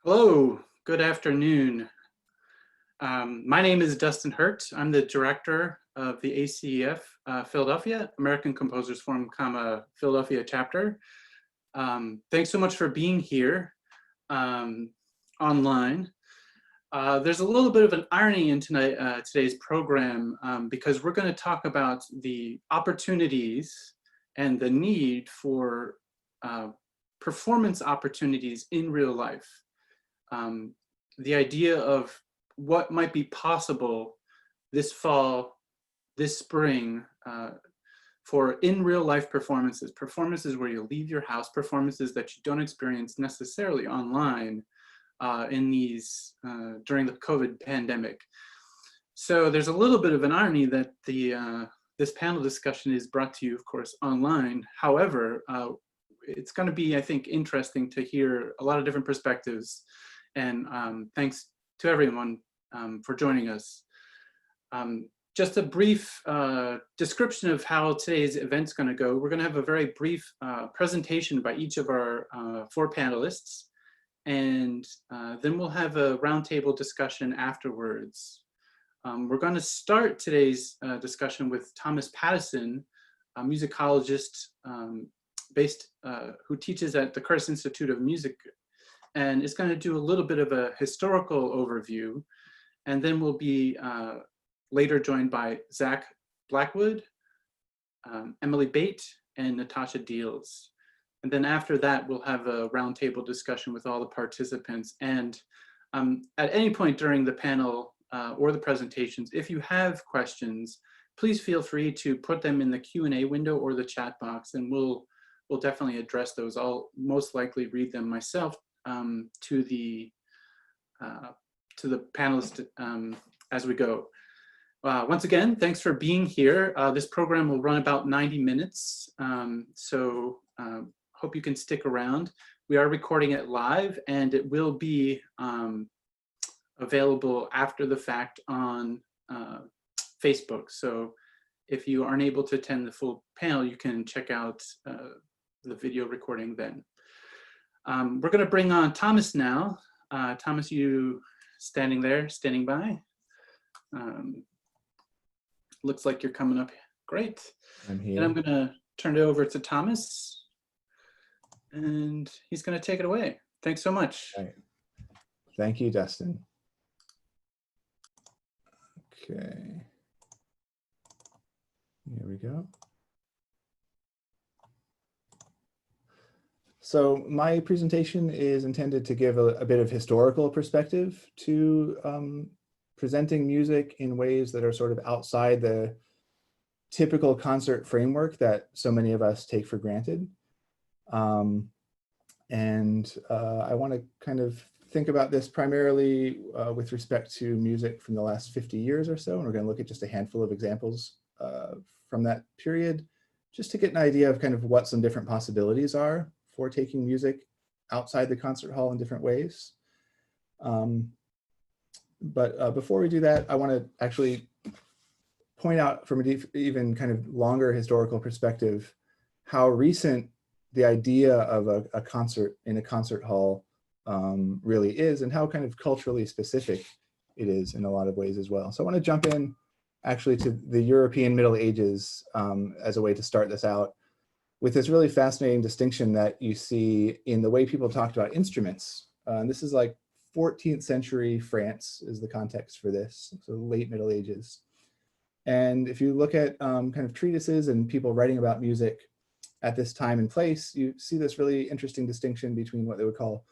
Hello, good afternoon. My name is Dustin Hurt. I'm the director of the ACEF Philadelphia, American Composers Forum, Philadelphia chapter. Thanks so much for being here online. There's a little bit of an irony in today's program because we're going to talk about the opportunities and the need for performance opportunities in real life. The idea of what might be possible this fall, this spring, for in real life performances where you leave your house, performances that you don't experience necessarily online in these during the COVID pandemic. So there's a little bit of an irony that this panel discussion is brought to you, of course, online. However, it's going to be, I think, interesting to hear a lot of different perspectives. And thanks to everyone for joining us. Just a brief description of how today's event's going to go. We're going to have a very brief presentation by each of our 4 panelists. And then we'll have a roundtable discussion afterwards. We're going to start today's discussion with Thomas Patteson, a musicologist who teaches at the Curtis Institute of Music, and is going to do a little bit of a historical overview. And then we'll be later joined by Zach Blackwood, Emily Bate, and Natacha Diels. And then after that, we'll have a roundtable discussion with all the participants. And at any point during the panel or the presentations, if you have questions, please feel free to put them in the Q&A window or the chat box, and we'll definitely address those. I'll most likely read them myself to the panelists as we go. Once again, thanks for being here. This program will run about 90 minutes, so hope you can stick around. We are recording it live, and it will be available after the fact on Facebook. So if you aren't able to attend the full panel, you can check out the video recording then. We're going to bring on Thomas now. Thomas, you standing by? Looks like you're coming up. Great. I'm here. And I'm going to turn it over to Thomas, and he's going to take it away. Thanks so much. Right. Thank you, Dustin. Okay. Here we go. So my presentation is intended to give a bit of historical perspective to presenting music in ways that are sort of outside the typical concert framework that so many of us take for granted. I want to kind of think about this primarily with respect to music from the last 50 years or so. And we're going to look at just a handful of examples from that period, just to get an idea of kind of what some different possibilities are for taking music outside the concert hall in different ways. But before we do that, I want to actually point out from an even kind of longer historical perspective how recent the idea of a concert in a concert hall really is, and how kind of culturally specific it is in a lot of ways as well. So I want to jump in actually to the European Middle Ages as a way to start this out, with this really fascinating distinction that you see in the way people talked about instruments. This is like 14th century France is the context for this, so late Middle Ages. And if you look at kind of treatises and people writing about music at this time and place, you see this really interesting distinction between what they would call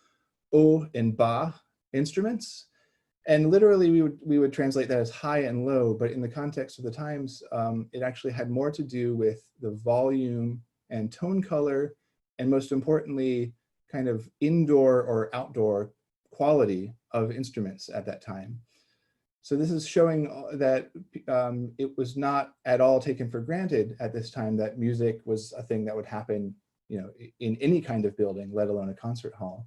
haut and bas instruments. And literally we would translate that as high and low, but in the context of the times, it actually had more to do with the volume and tone color, and most importantly, kind of indoor or outdoor quality of instruments at that time. So this is showing that it was not at all taken for granted at this time that music was a thing that would happen, you know, in any kind of building, let alone a concert hall.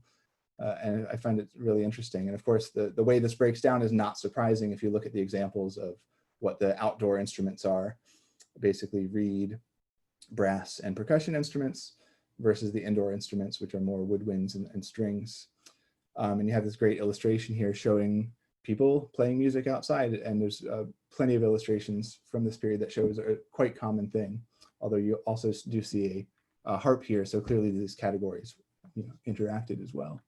And I find it really interesting. And of course, the way this breaks down is not surprising if you look at the examples of what the outdoor instruments are, basically reed, brass, and percussion instruments versus the indoor instruments, which are more woodwinds and strings. And you have this great illustration here showing people playing music outside, and there's plenty of illustrations from this period that shows a quite common thing, although you also do see a harp here, so clearly these categories, you know, interacted as well.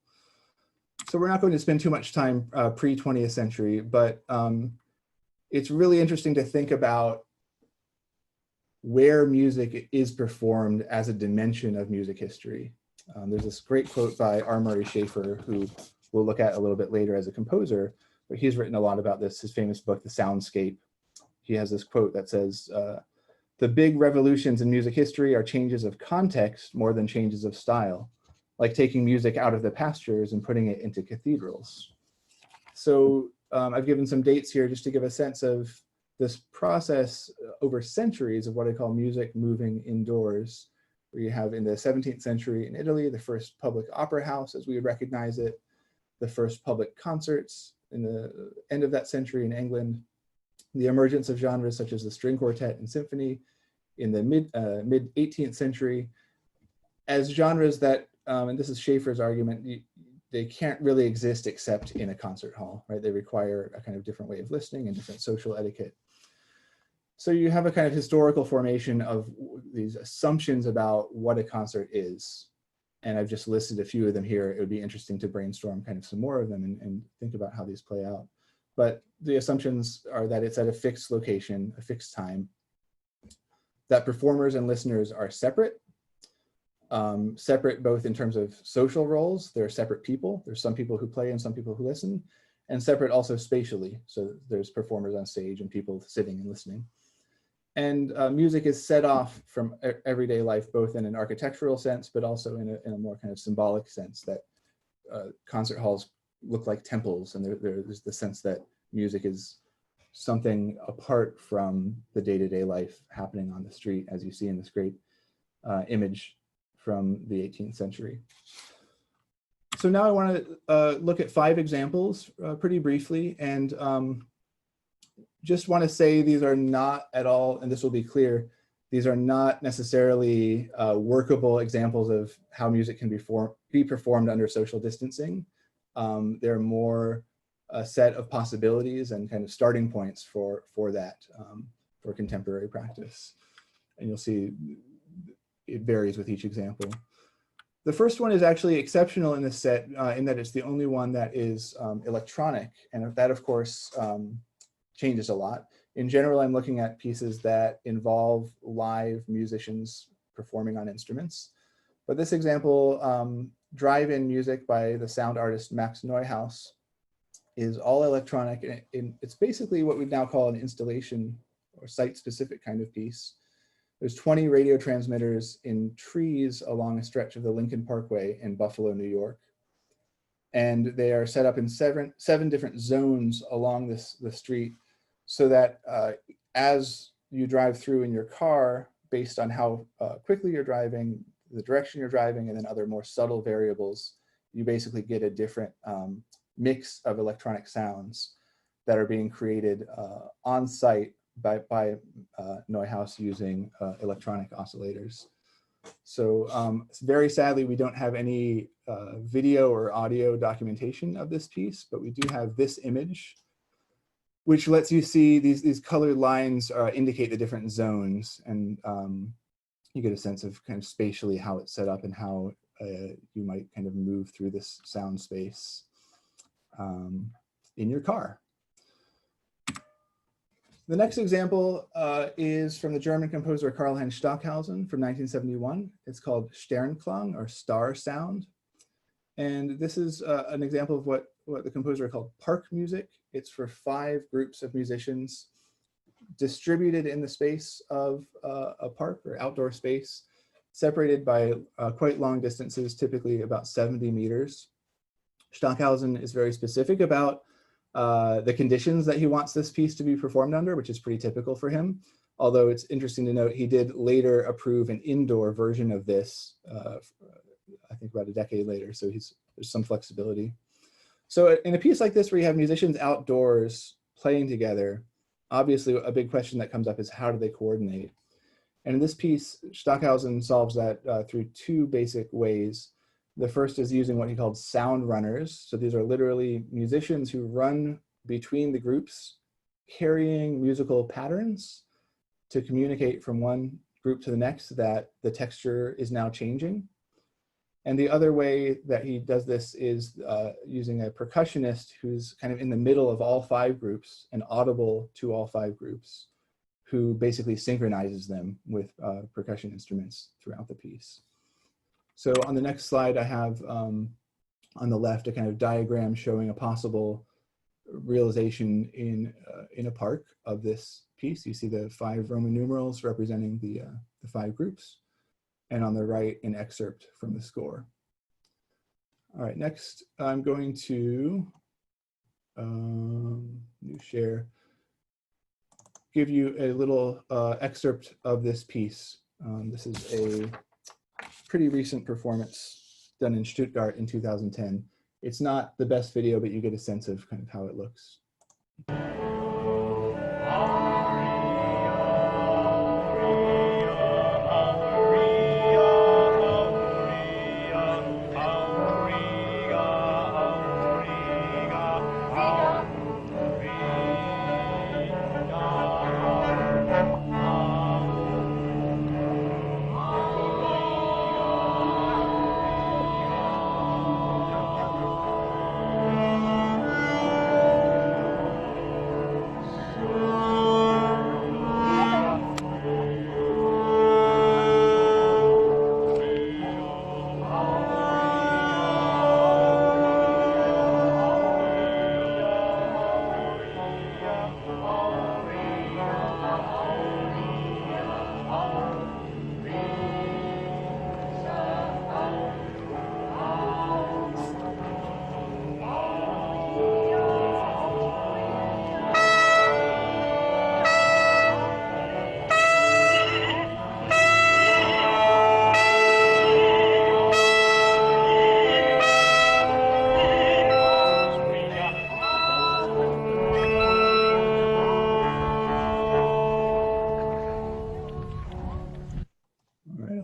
So we're not going to spend too much time pre-20th century, but it's really interesting to think about where music is performed as a dimension of music history. There's this great quote by R. Murray Schafer, who we'll look at a little bit later as a composer, but he's written a lot about this, his famous book, The Soundscape. He has this quote that says, "The big revolutions in music history are changes of context more than changes of style, like taking music out of the pastures and putting it into cathedrals." So I've given some dates here just to give a sense of this process over centuries of what I call music moving indoors, where you have in the 17th century in Italy, the first public opera house as we would recognize it, the first public concerts in the end of that century in England, the emergence of genres such as the string quartet and symphony in the mid 18th century as genres that, and this is Schafer's argument, they can't really exist except in a concert hall, right? They require a kind of different way of listening and different social etiquette. So you have a kind of historical formation of these assumptions about what a concert is. And I've just listed a few of them here. It would be interesting to brainstorm kind of some more of them and think about how these play out. But the assumptions are that it's at a fixed location, a fixed time, that performers and listeners are separate, separate both in terms of social roles. They're separate people. There's some people who play and some people who listen, and separate also spatially. So there's performers on stage and people sitting and listening. And music is set off from everyday life, both in an architectural sense, but also in a more kind of symbolic sense, that concert halls look like temples, and there's the sense that music is something apart from the day-to-day life happening on the street, as you see in this great image from the 18th century. So now I want to look at 5 examples pretty briefly, and just want to say these are not at all, and this will be clear, these are not necessarily workable examples of how music can be performed under social distancing. They're more a set of possibilities and kind of starting points for that, for contemporary practice. And you'll see it varies with each example. The first one is actually exceptional in this set in that it's the only one that is electronic, and that of course changes a lot. In general, I'm looking at pieces that involve live musicians performing on instruments. But this example, Drive-In Music by the sound artist Max Neuhaus, is all electronic. And it's basically what we now call an installation or site-specific kind of piece. There's 20 radio transmitters in trees along a stretch of the Lincoln Parkway in Buffalo, New York. And they are set up in seven different zones along the street, so that as you drive through in your car, based on how quickly you're driving, the direction you're driving, and then other more subtle variables, you basically get a different mix of electronic sounds that are being created on site by Neuhaus using electronic oscillators. So very sadly, we don't have any video or audio documentation of this piece, but we do have this image, which lets you see these colored lines indicate the different zones, and you get a sense of kind of spatially how it's set up and how you might kind of move through this sound space in your car. The next example is from the German composer Karl-Heinz Stockhausen from 1971. It's called Sternklang, or Star Sound. And this is an example of what the composer called park music. It's for 5 groups of musicians distributed in the space of a park or outdoor space, separated by quite long distances, typically about 70 meters. Stockhausen is very specific about the conditions that he wants this piece to be performed under, which is pretty typical for him. Although it's interesting to note, he did later approve an indoor version of this, I think about a decade later, so there's some flexibility. So in a piece like this, where you have musicians outdoors playing together, obviously a big question that comes up is, how do they coordinate? And in this piece, Stockhausen solves that through 2 basic ways. The first is using what he called sound runners. So these are literally musicians who run between the groups, carrying musical patterns to communicate from one group to the next that the texture is now changing. And the other way that he does this is using a percussionist who's kind of in the middle of all 5 groups and audible to all 5 groups, who basically synchronizes them with percussion instruments throughout the piece. So on the next slide, I have on the left a kind of diagram showing a possible realization in a park of this piece. You see the 5 Roman numerals representing the 5 groups, and on the right, an excerpt from the score. All right, next I'm going to new share, give you a little excerpt of this piece. This is a pretty recent performance done in Stuttgart in 2010. It's not the best video, but you get a sense of kind of how it looks.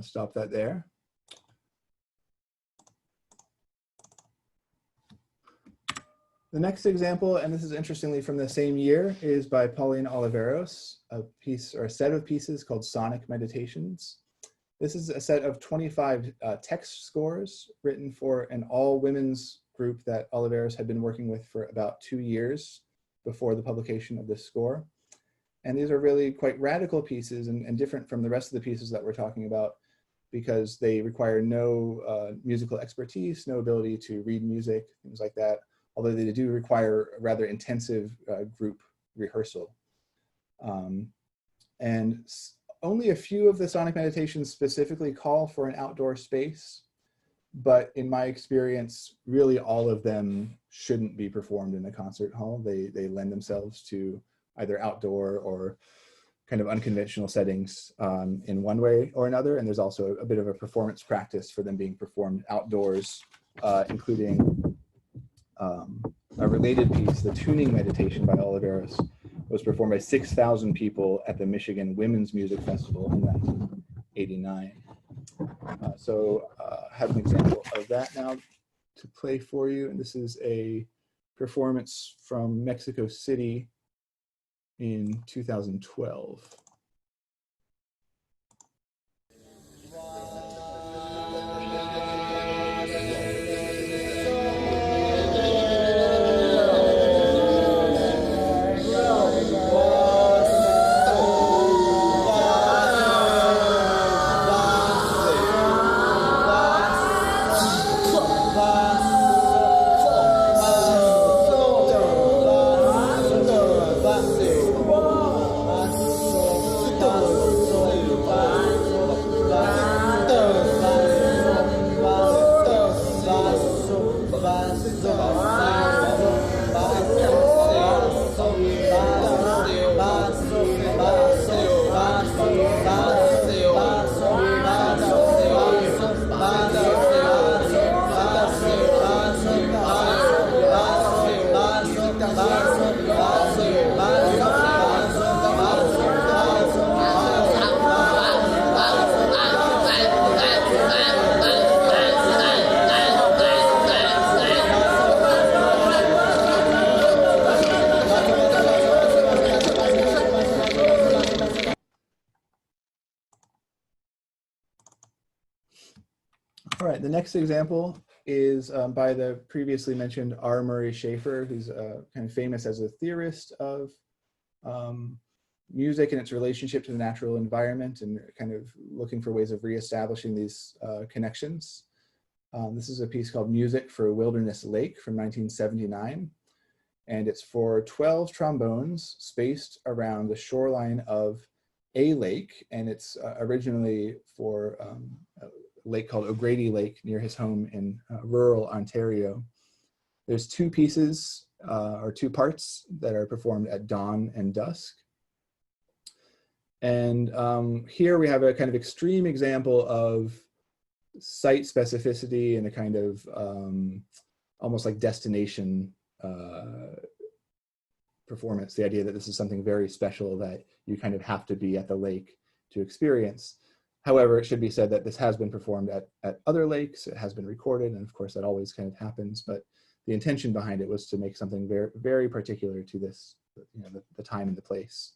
Stop that there. The next example, and this is interestingly from the same year, is by Pauline Oliveros, a piece or a set of pieces called Sonic Meditations. This is a set of 25 text scores written for an all-women's group that Oliveros had been working with for about 2 years before the publication of this score. And these are really quite radical pieces and different from the rest of the pieces that we're talking about, because they require no musical expertise, no ability to read music, things like that, although they do require a rather intensive group rehearsal. And only a few of the sonic meditations specifically call for an outdoor space, but in my experience, really all of them shouldn't be performed in a concert hall. They lend themselves to either outdoor or kind of unconventional settings in one way or another. And there's also a bit of a performance practice for them being performed outdoors, including a related piece, the tuning meditation by Oliveros, was performed by 6,000 people at the Michigan Women's Music Festival in 1989. So I have an example of that now to play for you. And this is a performance from Mexico City in 2012. All right, the next example is by the previously mentioned R. Murray Schafer, who's kind of famous as a theorist of music and its relationship to the natural environment, and kind of looking for ways of reestablishing these connections. This is a piece called Music for a Wilderness Lake from 1979. And it's for 12 trombones spaced around the shoreline of a lake. And it's originally for a lake called O'Grady Lake near his home in rural Ontario. There's two pieces or two parts that are performed at dawn and dusk. And here we have a kind of extreme example of site specificity and a kind of almost like destination performance, the idea that this is something very special that you kind of have to be at the lake to experience. However, it should be said that this has been performed at other lakes, it has been recorded, and of course that always kind of happens, but the intention behind it was to make something very, very particular to this, you know, the time and the place.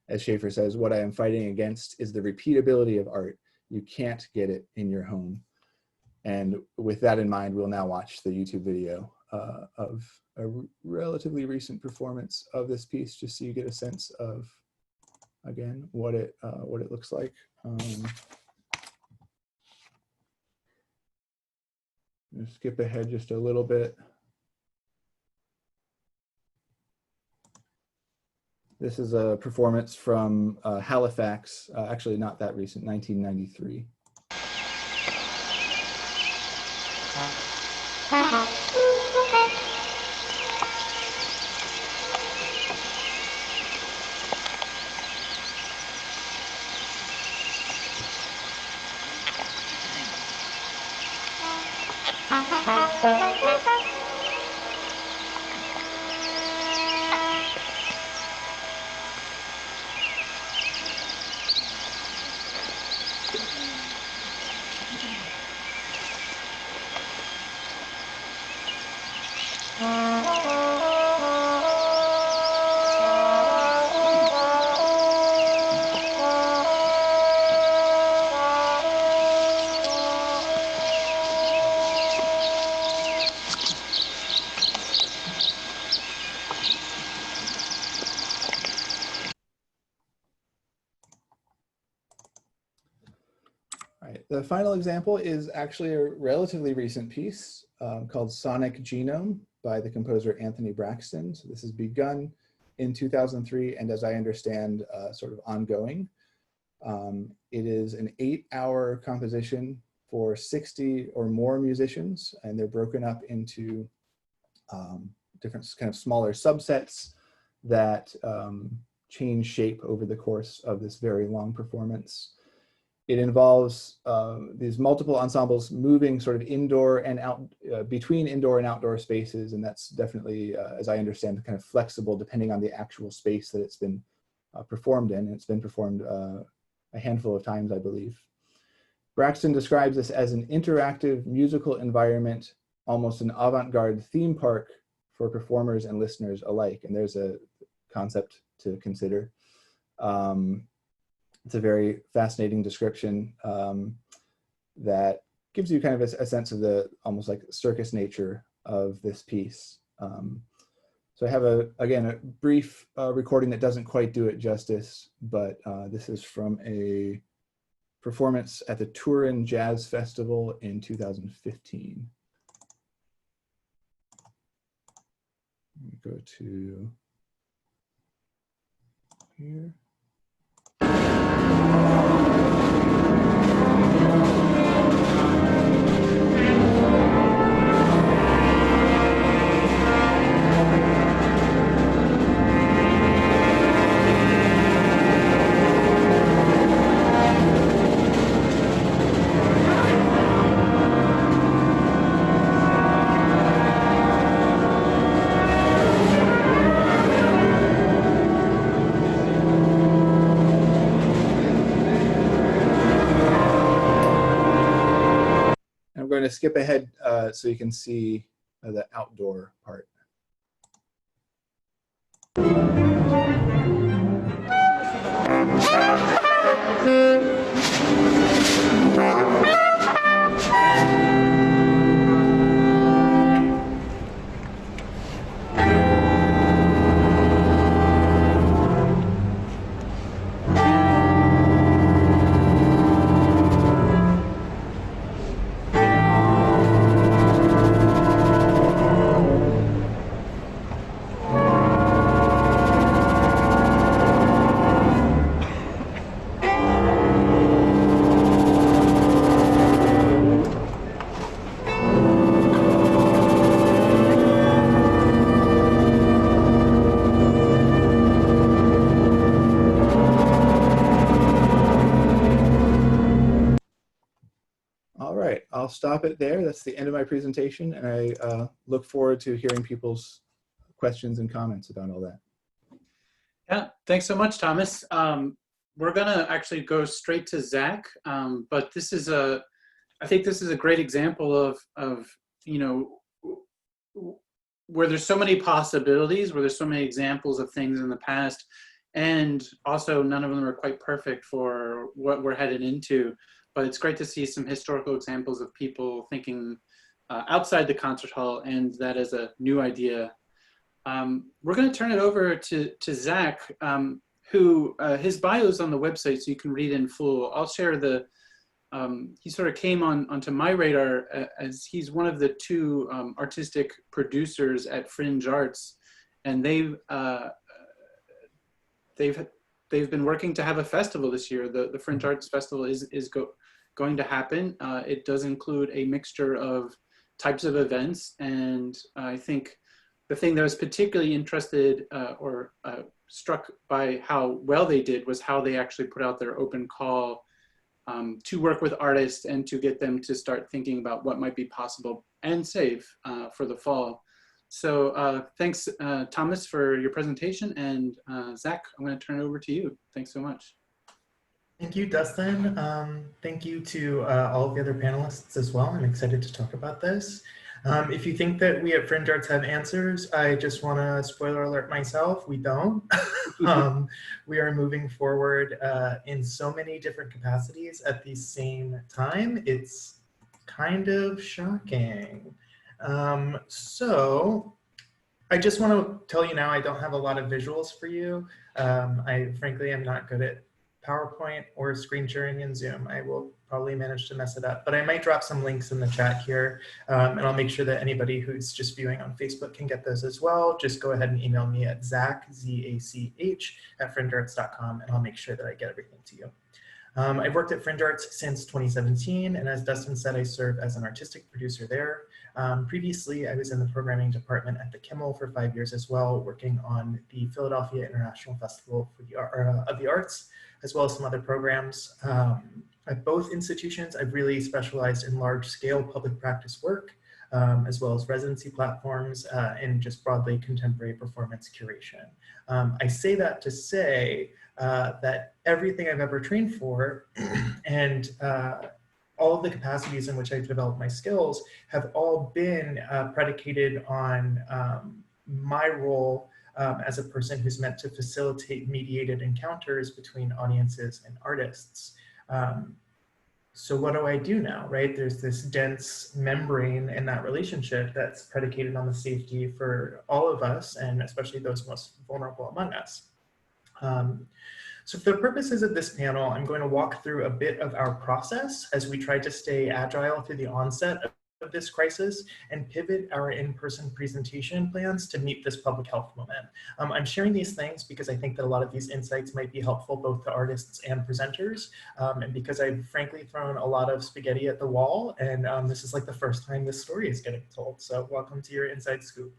As Schafer says, what I am fighting against is the repeatability of art. You can't get it in your home. And with that in mind, we'll now watch the YouTube video of a relatively recent performance of this piece, just so you get a sense of, again, what it looks like. Let's skip ahead just a little bit. This is a performance from Halifax, actually not that recent, 1993. The final example is actually a relatively recent piece called Sonic Genome by the composer Anthony Braxton. So this has begun in 2003 and, as I understand, sort of ongoing. It is an 8-hour composition for 60 or more musicians, and they're broken up into different kind of smaller subsets that change shape over the course of this very long performance. It involves these multiple ensembles moving sort of indoor and out, between indoor and outdoor spaces, and that's definitely, as I understand, kind of flexible depending on the actual space that it's been performed in. And it's been performed a handful of times, I believe. Braxton describes this as an interactive musical environment, almost an avant-garde theme park for performers and listeners alike. And there's a concept to consider. It's a very fascinating description that gives you kind of a sense of the almost like circus nature of this piece. So I have, again, a brief recording that doesn't quite do it justice, but this is from a performance at the Turin Jazz Festival in 2015. Let me go to here. I'm going to skip ahead so you can see the outdoor part. right, I'll stop it there. That's the end of my presentation, and I look forward to hearing people's questions and comments about all that. Yeah, thanks so much, Thomas. We're gonna actually go straight to Zach, but this is I think this is a great example of you know, where there's so many possibilities, where there's so many examples of things in the past, and also none of them are quite perfect for what we're headed into. But it's great to see some historical examples of people thinking outside the concert hall, and that is a new idea. We're going to turn it over to Zach, who his bio is on the website, so you can read in full. I'll share the, he sort of came onto my radar as he's one of the two artistic producers at Fringe Arts, and they've been working to have a festival this year. The Fringe Arts Festival is going to happen. It does include a mixture of types of events, and I think the thing that was particularly interested or struck by how well they did was how they actually put out their open call to work with artists and to get them to start thinking about what might be possible and safe for the fall. So thanks, Thomas, for your presentation. And Zach, I'm going to turn it over to you. Thanks so much. Thank you, Dustin. Thank you to all of the other panelists as well. I'm excited to talk about this. If you think that we at Fringe Arts have answers, I just want to spoiler alert myself, we don't. We are moving forward in so many different capacities at the same time. It's kind of shocking. So I just want to tell you now, I don't have a lot of visuals for you. I frankly am not good at PowerPoint or screen sharing in Zoom. I will probably manage to mess it up, but I might drop some links in the chat here, and I'll make sure that anybody who's just viewing on Facebook can get those as well. Just go ahead and email me at Zach, Z-A-C-H, @fringearts.com, and I'll make sure that I get everything to you. I've worked at Fringe Arts since 2017, and as Dustin said, I serve as an artistic producer there. Previously, I was in the programming department at the Kimmel for 5 years as well, working on the Philadelphia International Festival for of the Arts, as well as some other programs. At both institutions, I've really specialized in large-scale public practice work, as well as residency platforms and just broadly contemporary performance curation. I say that to say that everything I've ever trained for and all of the capacities in which I've developed my skills have all been predicated on my role as a person who's meant to facilitate mediated encounters between audiences and artists. So what do I do now, right? There's this dense membrane in that relationship that's predicated on the safety for all of us, and especially those most vulnerable among us. So for the purposes of this panel, I'm going to walk through a bit of our process as we try to stay agile through the onset of this crisis and pivot our in-person presentation plans to meet this public health moment. I'm sharing these things because I think that a lot of these insights might be helpful both to artists and presenters, and because I've frankly thrown a lot of spaghetti at the wall, and this is like the first time this story is getting told. So welcome to your inside scoop.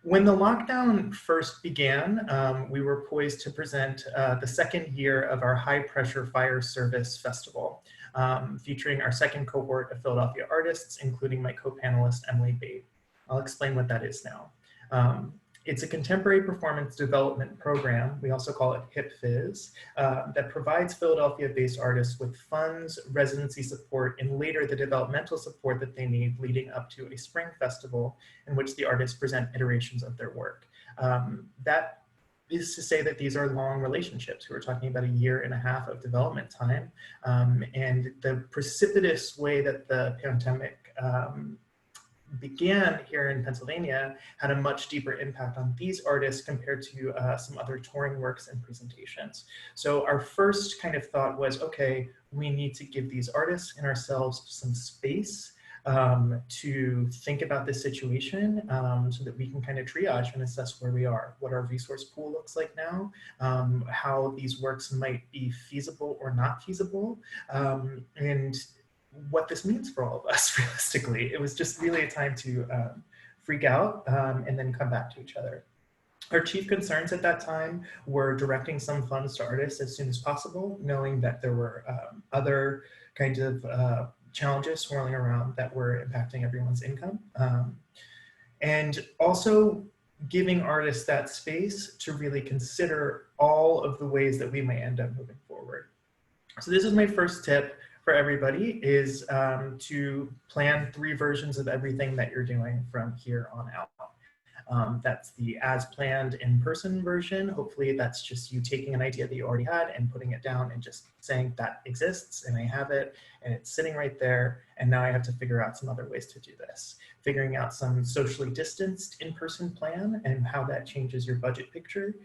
When the lockdown first began, we were poised to present the second year of our High Pressure Fire Service Festival, featuring our second cohort of Philadelphia artists, including my co-panelist, Emily Bate. I'll explain what that is now. It's a contemporary performance development program, we also call it HipFizz, that provides Philadelphia-based artists with funds, residency support, and later the developmental support that they need leading up to a spring festival in which the artists present iterations of their work. That is to say that these are long relationships. We're talking about 1.5 years of development time, and the precipitous way that the pandemic began here in Pennsylvania had a much deeper impact on these artists compared to some other touring works and presentations. So our first kind of thought was, okay, we need to give these artists and ourselves some space to think about this situation so that we can kind of triage and assess where we are, what our resource pool looks like now, how these works might be feasible or not feasible, and what this means for all of us realistically. It was just really a time to freak out and then come back to each other. Our chief concerns at that time were directing some funds to artists as soon as possible, knowing that there were other kinds of challenges swirling around that were impacting everyone's income. And also giving artists that space to really consider all of the ways that we may end up moving forward. So this is my first tip for everybody, is to plan 3 versions of everything that you're doing from here on out. That's the as planned in-person version. Hopefully that's just you taking an idea that you already had and putting it down and just saying that exists and I have it and it's sitting right there, and now I have to figure out some other ways to do this. Figuring out some socially distanced in-person plan and how that changes your budget picture.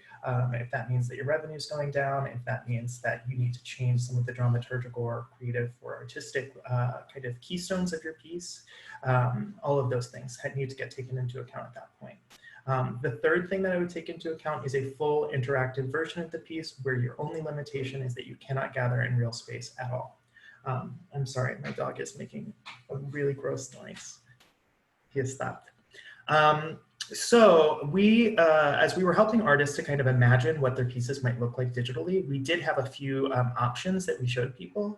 If that means that your revenue is going down, if that means that you need to change some of the dramaturgical or creative or artistic kind of keystones of your piece, all of those things need to get taken into account at that point. The third thing that I would take into account is a full interactive version of the piece where your only limitation is that you cannot gather in real space at all. I'm sorry, my dog is making a really gross noise. He has stopped. So we, as we were helping artists to kind of imagine what their pieces might look like digitally, we did have a few options that we showed people.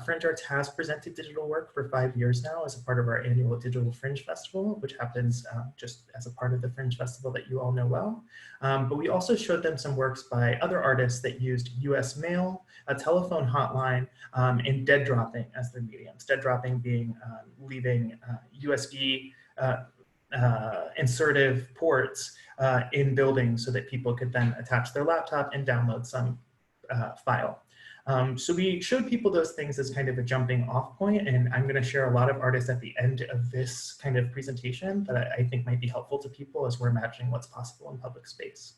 Fringe Arts has presented digital work for 5 years now as a part of our annual Digital Fringe Festival, which happens just as a part of the Fringe Festival that you all know well. But we also showed them some works by other artists that used US mail, a telephone hotline, and dead dropping as their mediums. Dead dropping being leaving USB insertive ports in buildings so that people could then attach their laptop and download some file. So we showed people those things as kind of a jumping off point, and I'm going to share a lot of artists at the end of this kind of presentation that I think might be helpful to people as we're imagining what's possible in public space.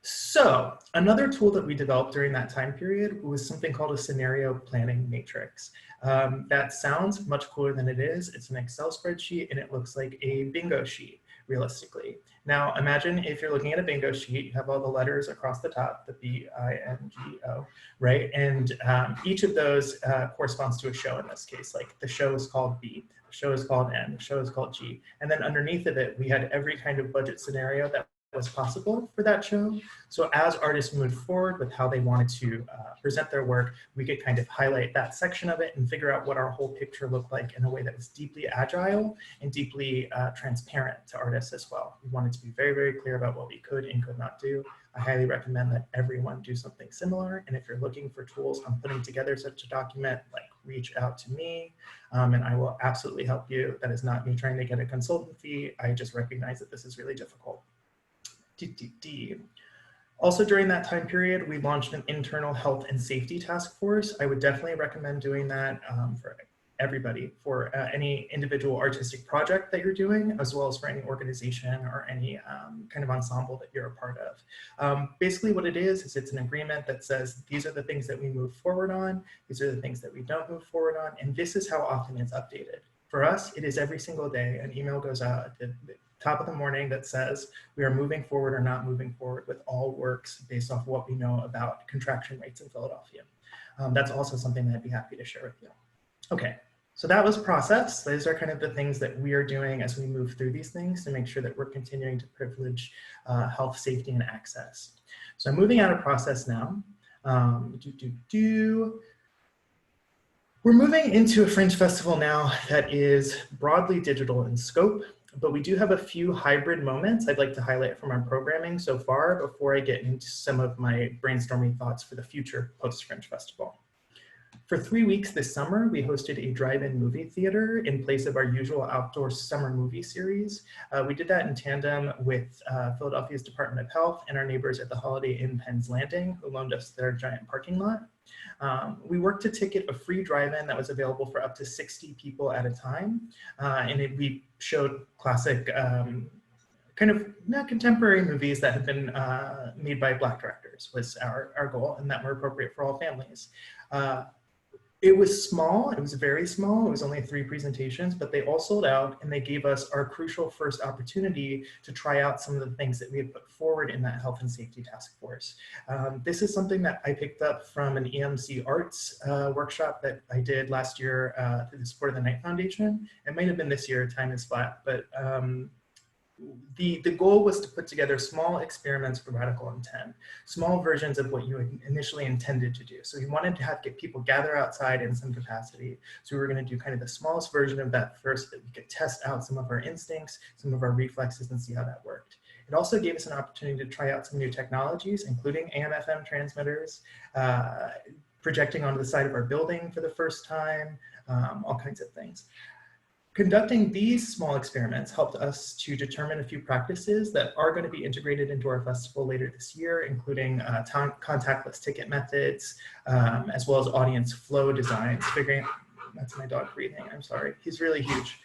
So another tool that we developed during that time period was something called a scenario planning matrix. That sounds much cooler than it is. It's an Excel spreadsheet and it looks like a bingo sheet, realistically. Now imagine if you're looking at a bingo sheet, you have all the letters across the top, the B-I-N-G-O, right? And each of those corresponds to a show in this case. Like the show is called B, the show is called N, the show is called G. And then underneath of it, we had every kind of budget scenario that was possible for that show. So as artists moved forward with how they wanted to present their work, we could kind of highlight that section of it and figure out what our whole picture looked like in a way that was deeply agile and deeply transparent to artists as well. We wanted to be very, very clear about what we could and could not do. I highly recommend that everyone do something similar. And if you're looking for tools on putting together such a document, like reach out to me and I will absolutely help you. That is not me trying to get a consultant fee. I just recognize that this is really difficult. Also during that time period, we launched an internal health and safety task force. I would definitely recommend doing that for everybody, for any individual artistic project that you're doing, as well as for any organization or any kind of ensemble that you're a part of. Basically what it is it's an agreement that says, these are the things that we move forward on, these are the things that we don't move forward on, and this is how often it's updated. For us, it is every single day. An email goes out at the top of the morning that says we are moving forward or not moving forward with all works based off what we know about contraction rates in Philadelphia. That's also something that I'd be happy to share with you. Okay, so that was process. Those are kind of the things that we are doing as we move through these things to make sure that we're continuing to privilege health, safety, and access. So I'm moving out of process now. We're moving into a Fringe Festival now that is broadly digital in scope, but we do have a few hybrid moments I'd like to highlight from our programming so far before I get into some of my brainstorming thoughts for the future post-Fringe Festival. For 3 weeks this summer, we hosted a drive-in movie theater in place of our usual outdoor summer movie series. We did that in tandem with Philadelphia's Department of Health and our neighbors at the Holiday Inn Penn's Landing, who loaned us their giant parking lot. We worked to ticket a free drive-in that was available for up to 60 people at a time. We showed classic, kind of not contemporary movies that had been made by Black directors was our goal, and that were appropriate for all families. It was small, it was very small, it was only 3 presentations, but they all sold out and they gave us our crucial first opportunity to try out some of the things that we had put forward in that health and safety task force. This is something that I picked up from an EMC Arts workshop that I did last year through the Support of the Night Foundation. It might have been this year, time is flat, but the goal was to put together small experiments for radical intent, small versions of what you had initially intended to do. So we wanted to get people gather outside in some capacity. So we were going to do kind of the smallest version of that first, that we could test out some of our instincts, some of our reflexes, and see how that worked. It also gave us an opportunity to try out some new technologies, including AM/FM transmitters, projecting onto the side of our building for the first time, all kinds of things. Conducting these small experiments helped us to determine a few practices that are going to be integrated into our festival later this year, including contactless ticket methods, as well as audience flow designs, figuring, that's my dog breathing, I'm sorry, he's really huge.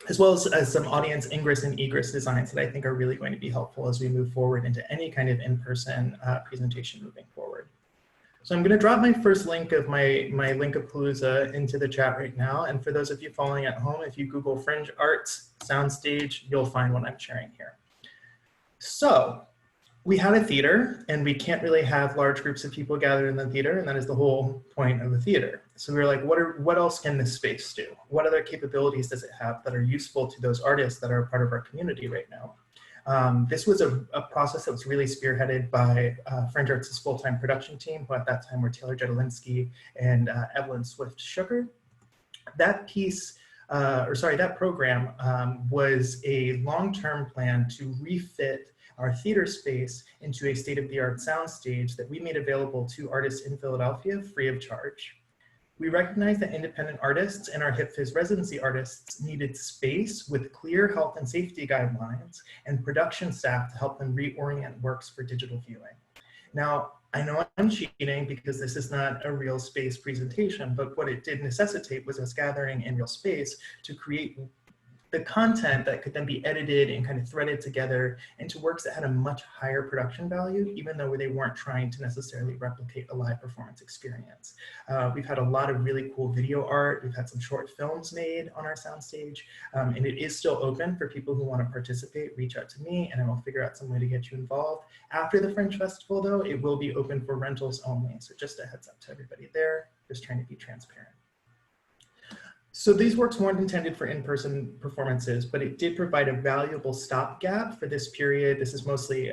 As well as some audience ingress and egress designs that I think are really going to be helpful as we move forward into any kind of in-person presentation moving forward. So I'm going to drop my first link of my Linkapalooza into the chat right now. And for those of you following at home, if you Google Fringe Arts Soundstage, you'll find what I'm sharing here. So we had a theater, and we can't really have large groups of people gathered in the theater, and that is the whole point of the theater. So we were like, what else can this space do? What other capabilities does it have that are useful to those artists that are part of our community right now? This was a process that was really spearheaded by Fringe Arts' full-time production team, who at that time were Taylor Jedelinsky and Evelyn Swift-Sugar. That piece, that program was a long-term plan to refit our theater space into a state-of-the-art soundstage that we made available to artists in Philadelphia free of charge. We recognized that independent artists and our HipFizz residency artists needed space with clear health and safety guidelines and production staff to help them reorient works for digital viewing. Now, I know I'm cheating because this is not a real space presentation, but what it did necessitate was us gathering in real space to create the content that could then be edited and kind of threaded together into works that had a much higher production value, even though they weren't trying to necessarily replicate a live performance experience. We've had a lot of really cool video art. We've had some short films made on our soundstage, and it is still open for people who want to participate. Reach out to me and I will figure out some way to get you involved. After the Fringe Festival though, it will be open for rentals only. So just a heads up to everybody there, just trying to be transparent. So these works weren't intended for in-person performances, but it did provide a valuable stopgap for this period. This is mostly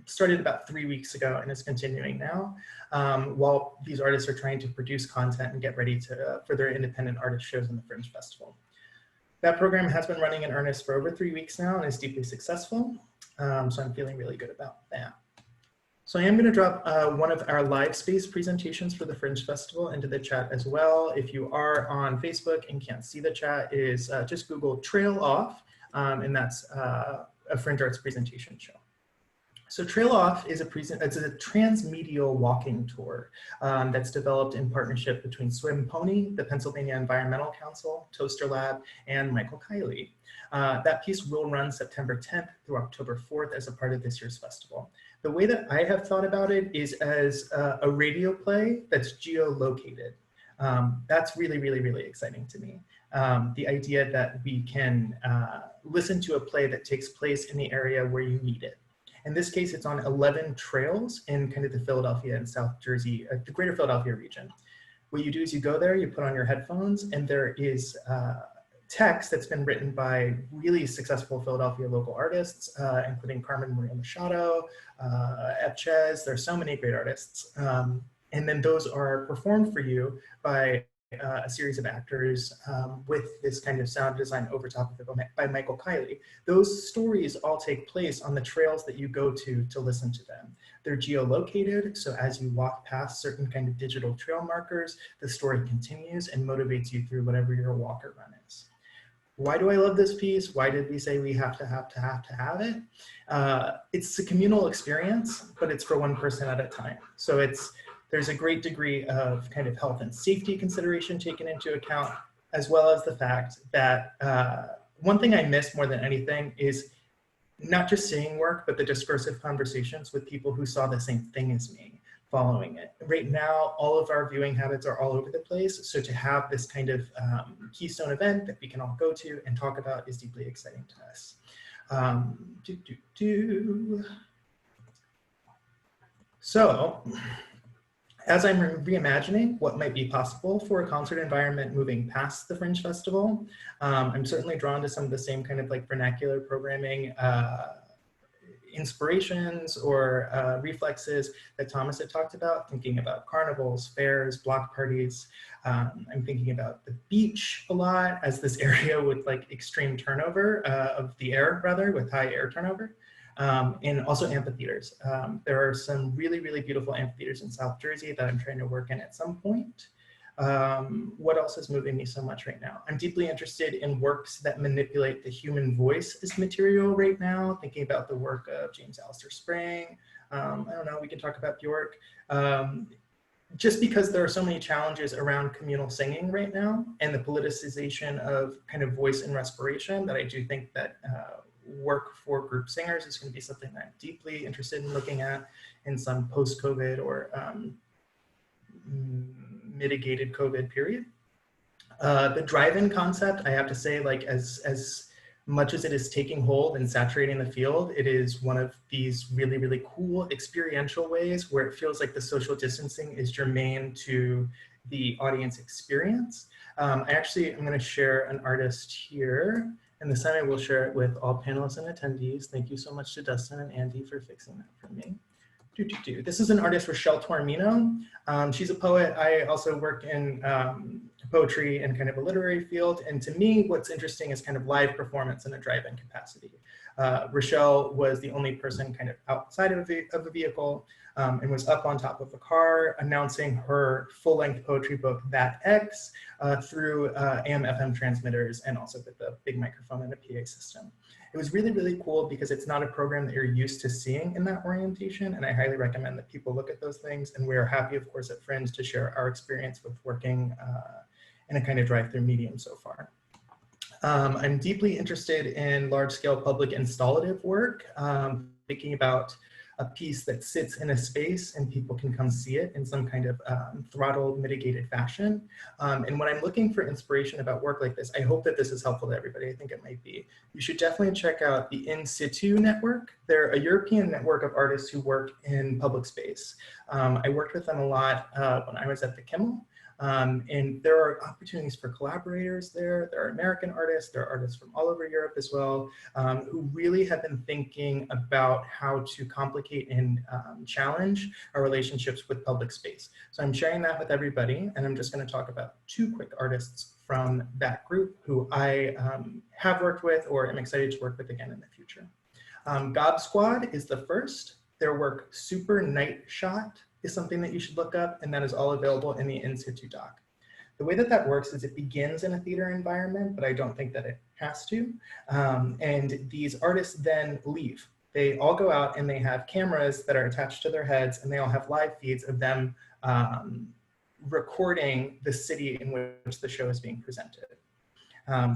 started about 3 weeks ago and is continuing now, while these artists are trying to produce content and get ready for their independent artist shows in the Fringe Festival. That program has been running in earnest for over 3 weeks now and is deeply successful. So I'm feeling really good about that. So I am going to drop one of our live space presentations for the Fringe Festival into the chat as well. If you are on Facebook and can't see the chat, it is just Google Trail Off, and that's a Fringe Arts presentation show. So Trail Off is it's a transmedial walking tour that's developed in partnership between Swim Pony, the Pennsylvania Environmental Council, Toaster Lab, and Michael Kiley. That piece will run September 10th through October 4th as a part of this year's festival. The way that I have thought about it is as a radio play that's geolocated. That's really, really, really exciting to me. The idea that we can listen to a play that takes place in the area where you need it. In this case, it's on 11 trails in kind of the Philadelphia and South Jersey, the greater Philadelphia region. What you do is you go there, you put on your headphones, and there is text that's been written by really successful Philadelphia local artists, including Carmen Maria Machado, Epchez. There's so many great artists. And then those are performed for you by a series of actors with this kind of sound design over top of it by Michael Kiley. Those stories all take place on the trails that you go to listen to them. They're geolocated, so as you walk past certain kind of digital trail markers, the story continues and motivates you through whatever your walk or run is. Why do I love this piece? Why did we say we have to have it? It's a communal experience, but it's for one person at a time. So there's a great degree of kind of health and safety consideration taken into account, as well as the fact that one thing I miss more than anything is not just seeing work, but the discursive conversations with people who saw the same thing as me following it. Right now, all of our viewing habits are all over the place. So to have this kind of keystone event that we can all go to and talk about is deeply exciting to us. So As I'm reimagining what might be possible for a concert environment moving past the Fringe Festival, I'm certainly drawn to some of the same kind of like vernacular programming inspirations or reflexes that Thomas had talked about, thinking about carnivals, fairs, block parties. I'm thinking about the beach a lot as this area with like extreme turnover of the air, rather, with high air turnover. And also amphitheaters. There are some really, really beautiful amphitheaters in South Jersey that I'm trying to work in at some point. What else is moving me so much right now? I'm deeply interested in works that manipulate the human voice as material right now, thinking about the work of James Alistair Spring. I don't know, we can talk about Bjork. Just because there are so many challenges around communal singing right now and the politicization of kind of voice and respiration, that I do think that work for group singers is going to be something that I'm deeply interested in looking at in some post-COVID or mitigated COVID period. The drive-in concept, I have to say, like as much as it is taking hold and saturating the field, it is one of these really, really cool experiential ways where it feels like the social distancing is germane to the audience experience. I'm going to share an artist here. And this time I will share it with all panelists and attendees. Thank you so much to Dustin and Andy for fixing that for me. This is an artist, Rochelle Tormino. She's a poet. I also work in poetry and kind of a literary field. And to me, what's interesting is kind of live performance in a drive-in capacity. Rochelle was the only person kind of outside of a vehicle and was up on top of a car announcing her full-length poetry book, That X, through AM/FM transmitters and also with a big microphone and a PA system. It was really, really cool because it's not a program that you're used to seeing in that orientation, and I highly recommend that people look at those things. And we're happy, of course, at Fringe to share our experience with working in a kind of drive-through medium so far. I'm deeply interested in large-scale public installative work, thinking about a piece that sits in a space and people can come see it in some kind of throttled, mitigated fashion. And when I'm looking for inspiration about work like this, I hope that this is helpful to everybody. I think it might be. You should definitely check out the In Situ Network. They're a European network of artists who work in public space. I worked with them a lot when I was at the Kimmel. And there are opportunities for collaborators there. There are American artists, there are artists from all over Europe as well, who really have been thinking about how to complicate and challenge our relationships with public space. So I'm sharing that with everybody, and I'm just going to talk about two quick artists from that group who I have worked with or am excited to work with again in the future. Gob Squad is the first. Their work, Super Night Shot, is something that you should look up, and that is all available in the In Situ doc. The way that that works is it begins in a theater environment, but I don't think that it has to. And these artists then leave. They all go out and they have cameras that are attached to their heads, and they all have live feeds of them recording the city in which the show is being presented.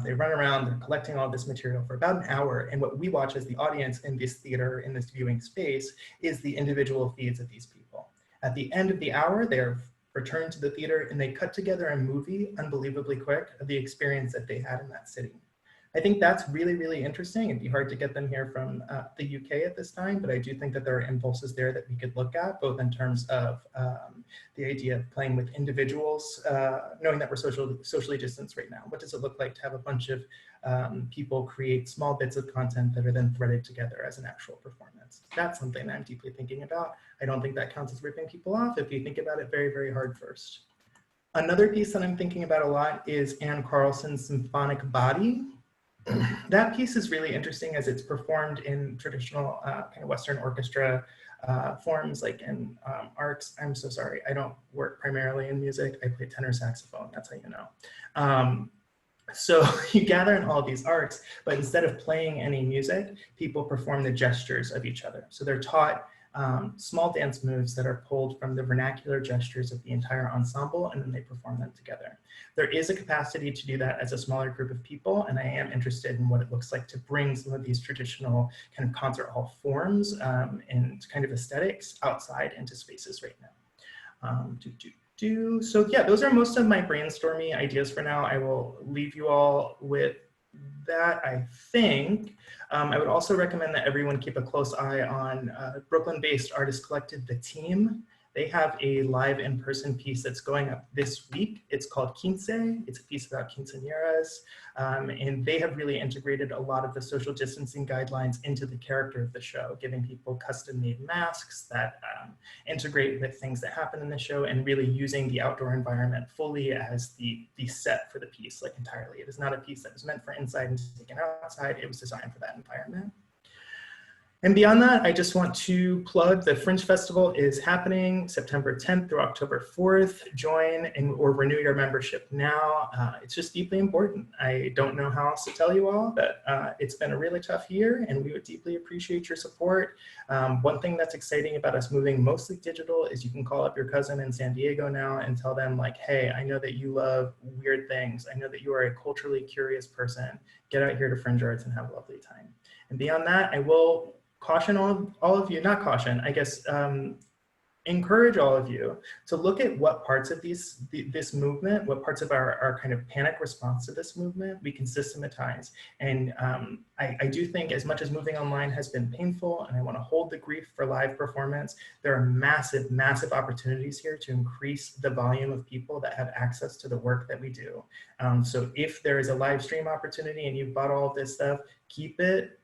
They run around, they're collecting all this material for about an hour, and what we watch as the audience in this theater, in this viewing space, is the individual feeds of these people. At the end of the hour, they are returned to the theater and they cut together a movie unbelievably quick of the experience that they had in that city. I think that's really, really interesting. It'd be hard to get them here from the UK at this time, but I do think that there are impulses there that we could look at, both in terms of the idea of playing with individuals, knowing that we're socially distanced right now. What does it look like to have a bunch of people create small bits of content that are then threaded together as an actual performance? That's something that I'm deeply thinking about. I don't think that counts as ripping people off if you think about it very, very hard first. Another piece that I'm thinking about a lot is Anne Carlson's Symphonic Body. That piece is really interesting as it's performed in traditional kind of Western orchestra forms, like in arcs. I'm so sorry, I don't work primarily in music. I play tenor saxophone, that's how you know. So you gather in all these arcs, but instead of playing any music, people perform the gestures of each other. So they're taught small dance moves that are pulled from the vernacular gestures of the entire ensemble, and then they perform them together. There is a capacity to do that as a smaller group of people, and I am interested in what it looks like to bring some of these traditional kind of concert hall forms and kind of aesthetics outside into spaces right now. So yeah, those are most of my brainstorming ideas for now. I will leave you all with that, I think. I would also recommend that everyone keep a close eye on Brooklyn-based artist collective, The Team. They have a live in-person piece that's going up this week. It's called Quince. It's a piece about quinceañeras. And they have really integrated a lot of the social distancing guidelines into the character of the show, giving people custom-made masks that integrate with things that happen in the show, and really using the outdoor environment fully as the set for the piece, like entirely. It is not a piece that was meant for inside and taken outside. It was designed for that environment. And beyond that, I just want to plug the Fringe Festival is happening September 10th through October 4th. Join or renew your membership now. It's just deeply important. I don't know how else to tell you all that it's been a really tough year, and we would deeply appreciate your support. One thing that's exciting about us moving mostly digital is you can call up your cousin in San Diego now and tell them, like, hey, I know that you love weird things. I know that you are a culturally curious person. Get out here to Fringe Arts and have a lovely time. And beyond that, I will caution all of you, not caution, I guess, encourage all of you to look at what parts of this movement, what parts of our kind of panic response to this movement we can systematize. And I do think, as much as moving online has been painful, and I want to hold the grief for live performance, there are massive, massive opportunities here to increase the volume of people that have access to the work that we do. So if there is a live stream opportunity and you've bought all of this stuff, keep it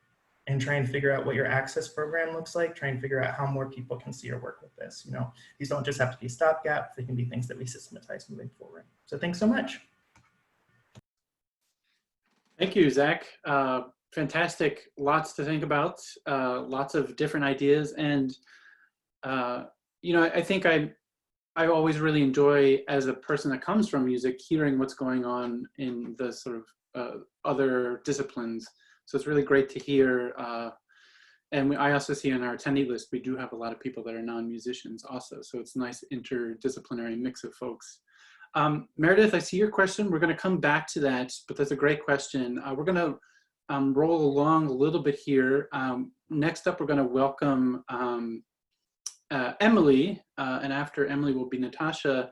and try and figure out what your access program looks like. Try and figure out how more people can see your work with this. You know, these don't just have to be stopgaps. They can be things that we systematize moving forward. So thanks so much. Thank you, Zach. Fantastic. Lots to think about. Lots of different ideas. And, you know, I think I always really enjoy, as a person that comes from music, hearing what's going on in the sort of other disciplines. So it's really great to hear. And I also see in our attendee list, we do have a lot of people that are non-musicians also. So it's a nice interdisciplinary mix of folks. Meredith, I see your question. We're going to come back to that, but that's a great question. We're going to roll along a little bit here. Next up, we're going to welcome Emily, and after Emily will be Natacha.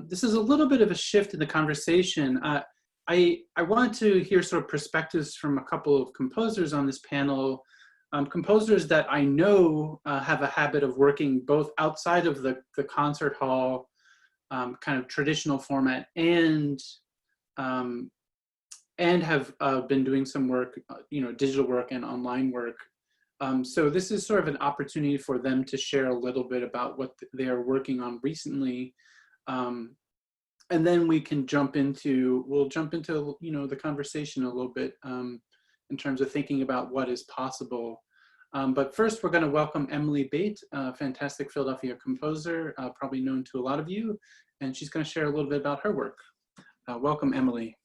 This is a little bit of a shift in the conversation. I wanted to hear sort of perspectives from a couple of composers on this panel, composers that I know have a habit of working both outside of the concert hall kind of traditional format and have been doing some work, you know, digital work and online work. So this is sort of an opportunity for them to share a little bit about what they are working on recently. And then we can we'll jump into, you know, the conversation a little bit in terms of thinking about what is possible. But first, we're going to welcome Emily Bate, a fantastic Philadelphia composer, probably known to a lot of you, and she's going to share a little bit about her work. Welcome, Emily.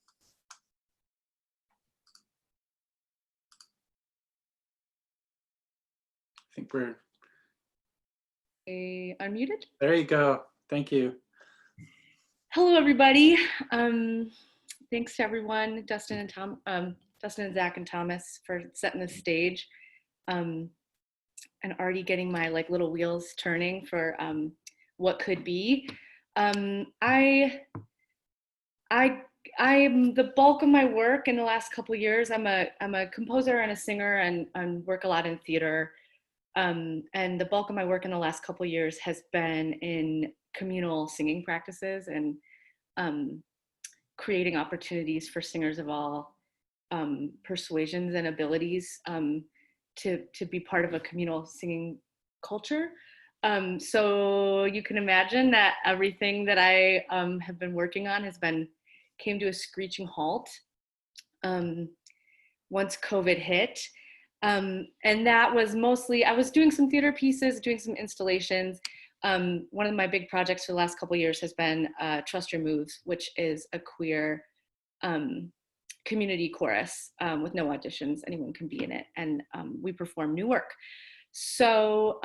I think we're unmuted. There you go. Thank you. Hello, everybody. Thanks to everyone, Dustin and Zach and Thomas, for setting the stage and already getting my little wheels turning for what could be. I'm the bulk of my work in the last couple of years. I'm a composer and a singer and work a lot in theater. And the bulk of my work in the last couple of years has been in communal singing practices and creating opportunities for singers of all persuasions and abilities to be part of a communal singing culture. So you can imagine that everything that I have been working on came to a screeching halt once COVID hit. And that was mostly, I was doing some theater pieces, doing some installations. One of my big projects for the last couple of years has been Trust Your Moves, which is a queer community chorus with no auditions. Anyone can be in it. And we perform new work. So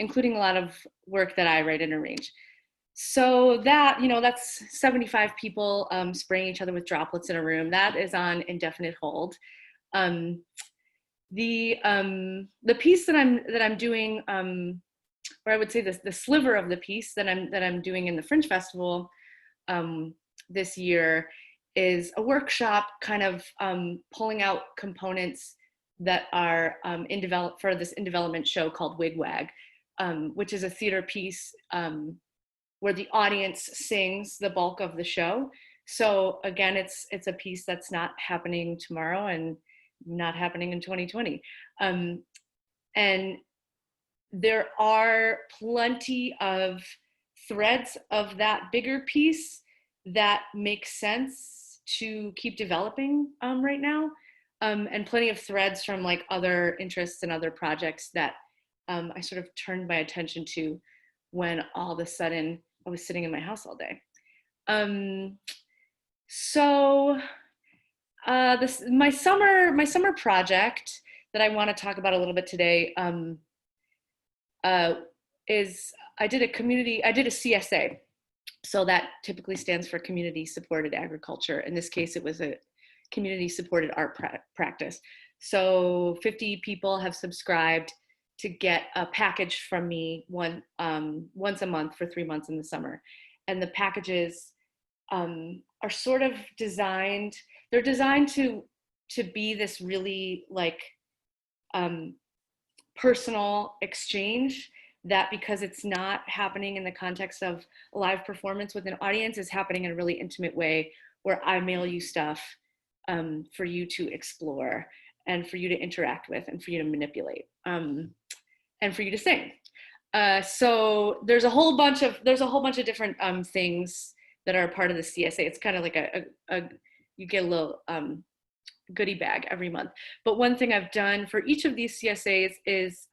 including a lot of work that I write and arrange. So that, that's 75 people spraying each other with droplets in a room. That is on indefinite hold. The piece that I'm doing, or I would say the sliver of the piece that I'm doing in the Fringe Festival this year is a workshop kind of pulling out components that are for this in development show called Wigwag. which is a theater piece where the audience sings the bulk of the show. So again, it's a piece that's not happening tomorrow and not happening in 2020. And there are plenty of threads of that bigger piece that make sense to keep developing right now. And plenty of threads from like other interests and other projects that I sort of turned my attention to when all of a sudden I was sitting in my house all day. My summer project that I want to talk about a little bit today is I did a CSA. So that typically stands for community supported agriculture. In this case, it was a community supported art practice. So 50 people have subscribed to get a package from me once a month for 3 months in the summer. And the packages are sort of designed, they're designed to be this really like personal exchange that, because it's not happening in the context of a live performance with an audience, is happening in a really intimate way where I mail you stuff for you to explore and for you to interact with and for you to manipulate and for you to sing. So there's a whole bunch of different things that are part of the CSA. It's kind of like you get a little goodie bag every month. But one thing I've done for each of these CSAs is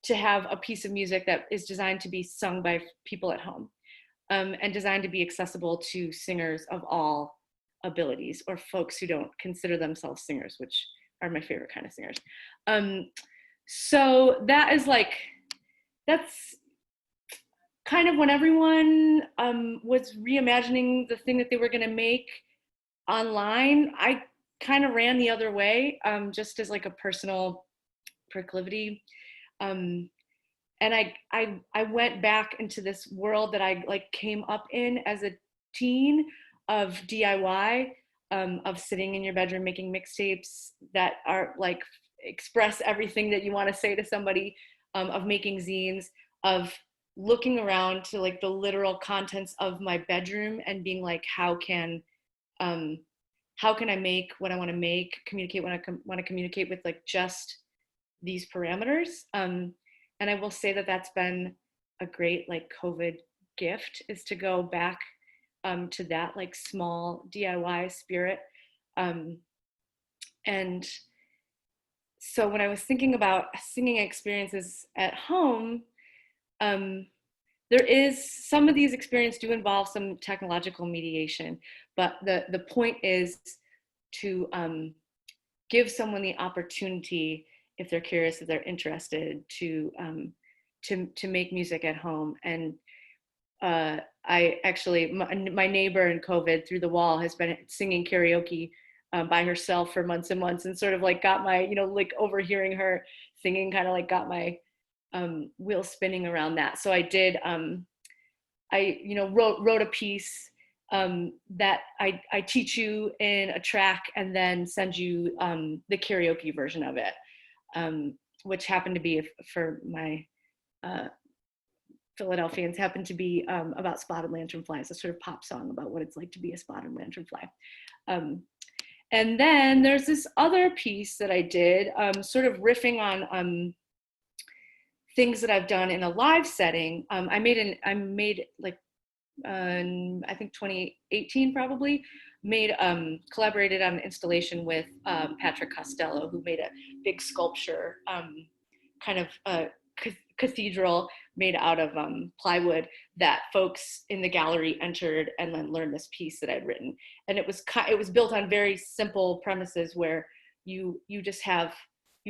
to have a piece of music that is designed to be sung by people at home and designed to be accessible to singers of all abilities, or folks who don't consider themselves singers, which are my favorite kind of singers. So that's kind of when everyone was reimagining the thing that they were going to make online. I kind of ran the other way, just as like a personal proclivity. And I went back into this world that I like came up in as a teen of DIY, of sitting in your bedroom making mixtapes that are like express everything that you want to say to somebody, of making zines, of looking around to like the literal contents of my bedroom and being like, how can I make what I want to make, communicate what I want to communicate with like just these parameters. And I will say that that's been a great like COVID gift, is to go back to that like small DIY spirit. And so when I was thinking about singing experiences at home, there is, some of these experiences do involve some technological mediation, but the point is to give someone the opportunity, if they're curious, if they're interested, to make music at home. And I actually, my neighbor in COVID through the wall has been singing karaoke by herself for months and months, and sort of like got my, like overhearing her singing kind of like got my wheel spinning around that. So I did, I wrote a piece that I teach you in a track and then send you the karaoke version of it, which happened to be, for my Philadelphians, happened to be about spotted lanternflies, a sort of pop song about what it's like to be a spotted lanternfly. And then there's this other piece that I did, sort of riffing on things that I've done in a live setting. I made like, I think 2018 probably, collaborated on an installation with Patrick Costello, who made a big sculpture, kind of a cathedral made out of plywood that folks in the gallery entered and then learned this piece that I'd written. And it was built on very simple premises where you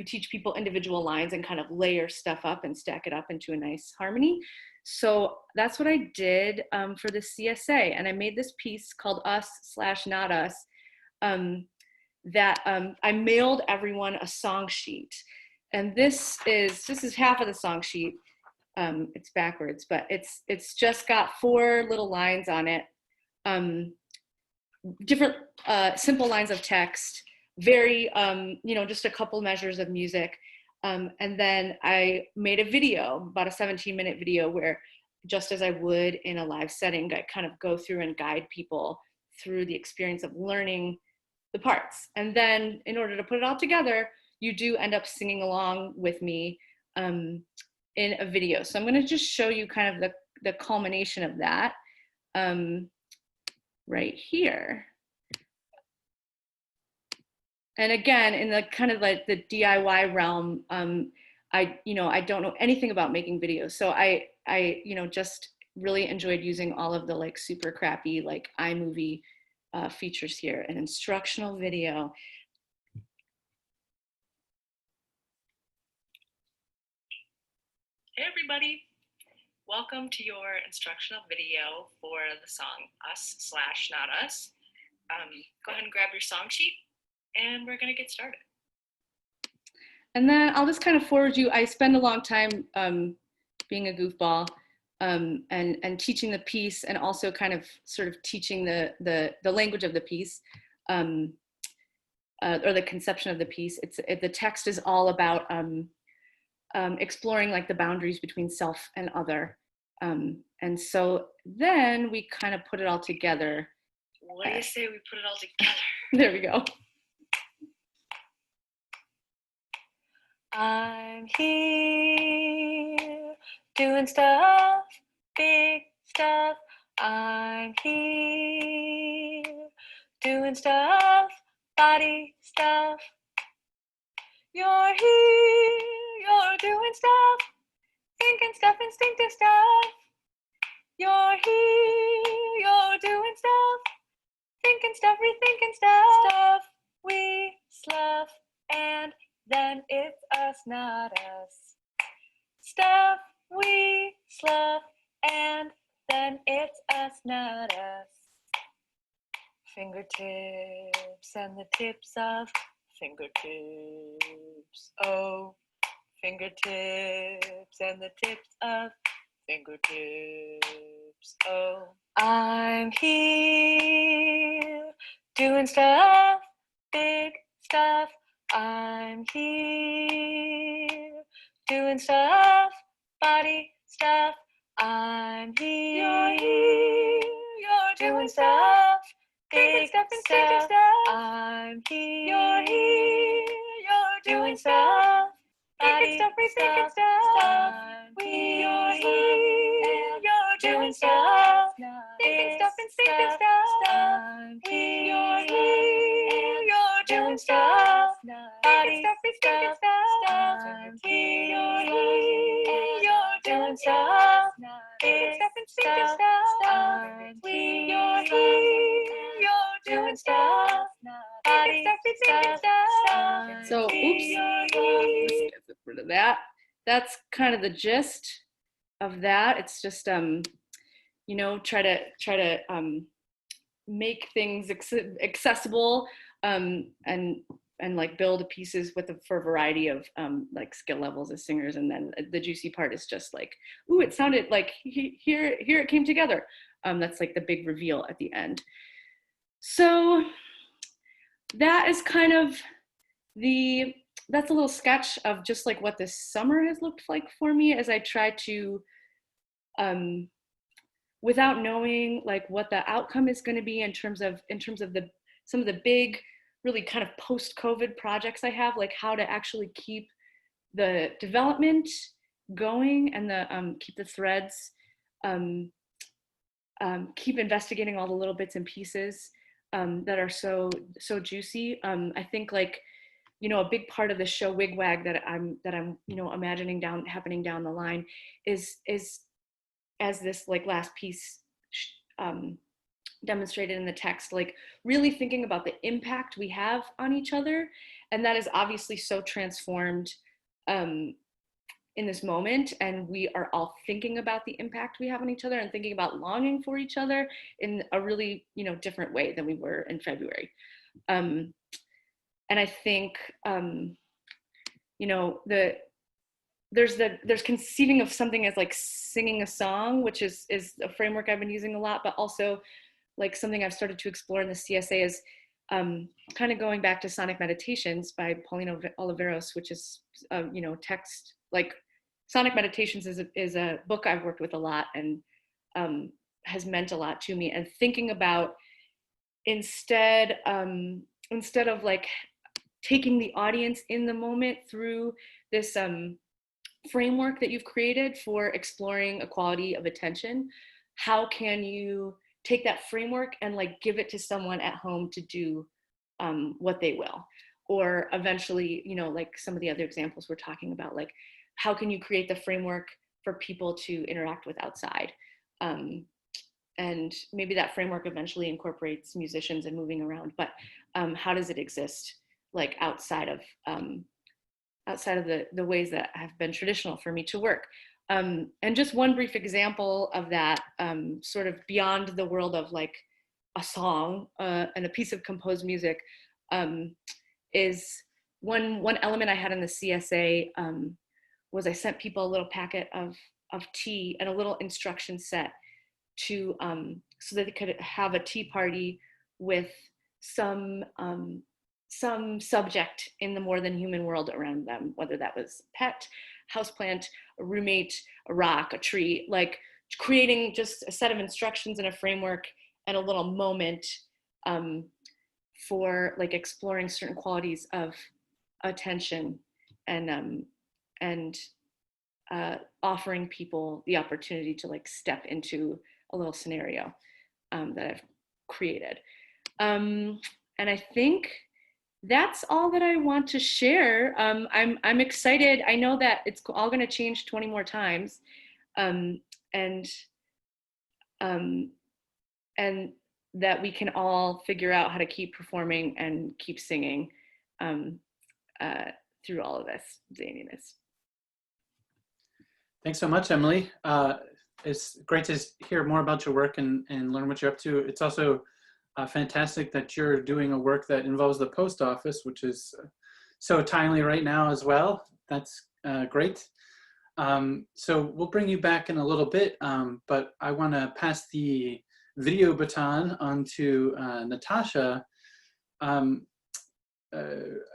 teach people individual lines and kind of layer stuff up and stack it up into a nice harmony. So that's what I did for the CSA. And I made this piece called Us/Not Us, that I mailed everyone a song sheet. And this is half of the song sheet. It's backwards, but it's just got 4 little lines on it. Different simple lines of text, very, just a couple measures of music. And then I made a video, about a 17-minute video, where just as I would in a live setting, I kind of go through and guide people through the experience of learning the parts. And then in order to put it all together, you do end up singing along with me in a video. So I'm going to just show you kind of the culmination of that right here. And again, in the kind of like the DIY realm, I don't know anything about making videos. So I just really enjoyed using all of the like super crappy like iMovie features here. An instructional video. Hey everybody, welcome to your instructional video for the song Us/Not Us. Go ahead and grab your song sheet and we're gonna get started. And then I'll just kind of forward you. I spend a long time being a goofball and teaching the piece, and also kind of sort of teaching the language of the piece, or the conception of the piece. The text is all about exploring like the boundaries between self and other. And so then we kind of put it all together. What do you say we put it all together? There we go. I'm here doing stuff, big stuff. I'm here doing stuff, body stuff. You're here, you're doing stuff, thinking stuff, instinctive stuff. You're here, you're doing stuff, thinking stuff, rethinking stuff. We slough, and then it's us, not us. Stuff we slough, and then it's us, not us. Fingertips and the tips of fingertips. Oh, fingertips and the tips of fingertips. Oh, I'm here doing stuff, big stuff. I'm here doing stuff, body stuff. I'm here, you're doing stuff, big stuff, instinctive stuff. I'm here, you're doing stuff, body stuff, rethinking stuff. You're here, you're doing stuff, thinking stuff, instinctive stuff. You're here, you're doing stuff, body stuff, rethinking stuff. You're here, you're doing stuff, thinking stuff, instinctive stuff. You're here, you're doing stuff, body stuff, rethinking stuff. So, oops, let's get rid of that. That's kind of the gist of that. It's just, try to make things accessible and like build pieces for a variety of like skill levels as singers. And then the juicy part is just like, ooh, it sounded like here it came together. That's like the big reveal at the end. So that is kind of that's a little sketch of just like what this summer has looked like for me as I try to, without knowing like what the outcome is going to be in terms of some of the big, really kind of post-COVID projects I have, like how to actually keep the development going and keep the threads, keep investigating all the little bits and pieces that are so juicy. I think like, a big part of the show Wigwag that I'm imagining happening down the line is as this like last piece demonstrated in the text, like really thinking about the impact we have on each other. And that is obviously so transformed in this moment. And we are all thinking about the impact we have on each other and thinking about longing for each other in a really, different way than we were in February. And I think, there's conceiving of something as like singing a song, which is a framework I've been using a lot, but also like something I've started to explore in the CSA is kind of going back to Sonic Meditations by Pauline Oliveros, which is, you know, text, like Sonic Meditations is a book I've worked with a lot and has meant a lot to me. And thinking about instead of like taking the audience in the moment through this framework that you've created for exploring equality of attention, how can you take that framework and like give it to someone at home to do what they will? Or eventually, you know, like some of the other examples we're talking about, like how can you create the framework for people to interact with outside? And maybe that framework eventually incorporates musicians and moving around, but how does it exist like outside of the ways that have been traditional for me to work? And just one brief example of that, sort of beyond the world of like a song and a piece of composed music, is one element I had in the CSA was I sent people a little packet of tea and a little instruction set to so that they could have a tea party with some subject in the more than human world around them, whether that was pet, houseplant, a roommate, a rock, a tree, like creating just a set of instructions and a framework and a little moment for like exploring certain qualities of attention and offering people the opportunity to like step into a little scenario that I've created. And I think that's all that I want to share. I'm excited. I know that it's all going to change 20 more times, and that we can all figure out how to keep performing and keep singing through all of this zaniness. Thanks so much, Emily. It's great to hear more about your work and learn what you're up to. It's also fantastic that you're doing a work that involves the post office, which is so timely right now as well. That's great. So we'll bring you back in a little bit, but I want to pass the video baton on to Natacha.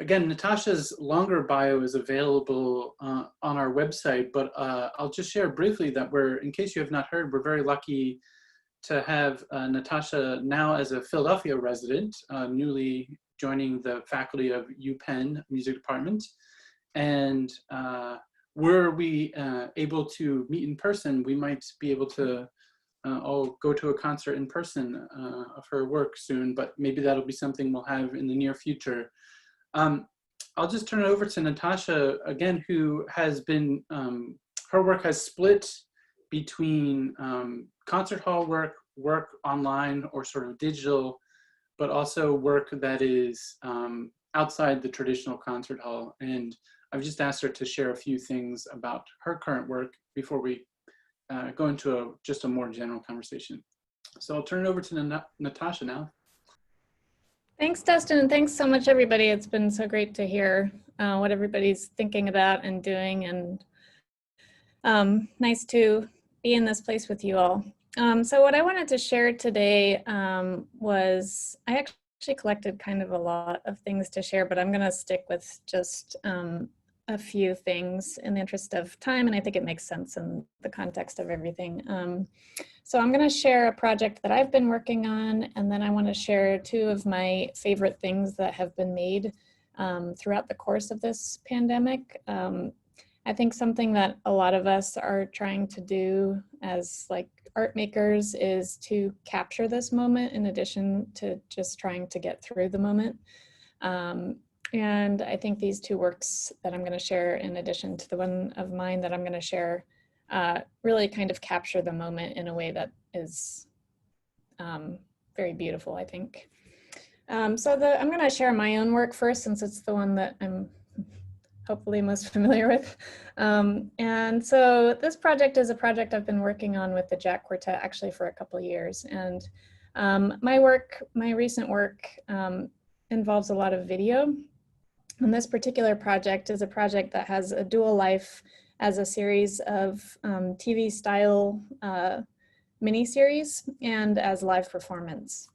Again, Natacha's longer bio is available on our website, but I'll just share briefly that in case you have not heard, we're very lucky to have Natacha now as a Philadelphia resident, newly joining the faculty of UPenn Music Department. And were we able to meet in person, we might be able to all go to a concert in person of her work soon, but maybe that'll be something we'll have in the near future. I'll just turn it over to Natacha again, who has been, her work has split between concert hall work online or sort of digital, but also work that is outside the traditional concert hall. And I've just asked her to share a few things about her current work before we go into just a more general conversation. So I'll turn it over to Natacha now. Thanks, Dustin, and thanks so much, everybody. It's been so great to hear what everybody's thinking about and doing, and nice to be in this place with you all. So what I wanted to share today was, I actually collected kind of a lot of things to share, but I'm going to stick with just a few things in the interest of time, and I think it makes sense in the context of everything. So I'm going to share a project that I've been working on, and then I want to share two of my favorite things that have been made throughout the course of this pandemic. I think something that a lot of us are trying to do as like art makers is to capture this moment in addition to just trying to get through the moment. And I think these two works that I'm going to share, in addition to the one of mine that I'm going to share, really kind of capture the moment in a way that is very beautiful, I think. I'm going to share my own work first, since it's the one that I'm hopefully most familiar with. And so this project is a project I've been working on with the Jack Quartet actually for a couple of years. And my recent work involves a lot of video. And this particular project is a project that has a dual life as a series of TV style miniseries and as live performance.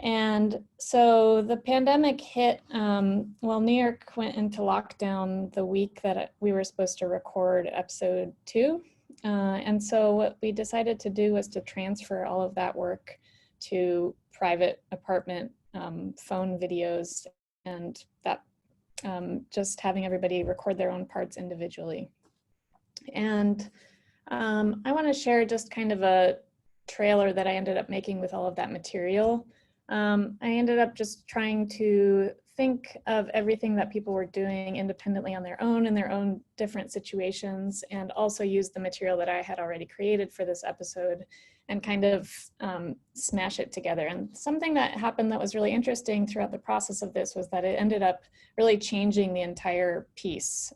And so the pandemic hit, well, New York went into lockdown the week that we were supposed to record episode 2. And so what we decided to do was to transfer all of that work to private apartment phone videos, and that just having everybody record their own parts individually. And I want to share just kind of a trailer that I ended up making with all of that material. I ended up just trying to think of everything that people were doing independently on their own in their own different situations, and also use the material that I had already created for this episode and kind of smash it together. And something that happened that was really interesting throughout the process of this was that it ended up really changing the entire piece.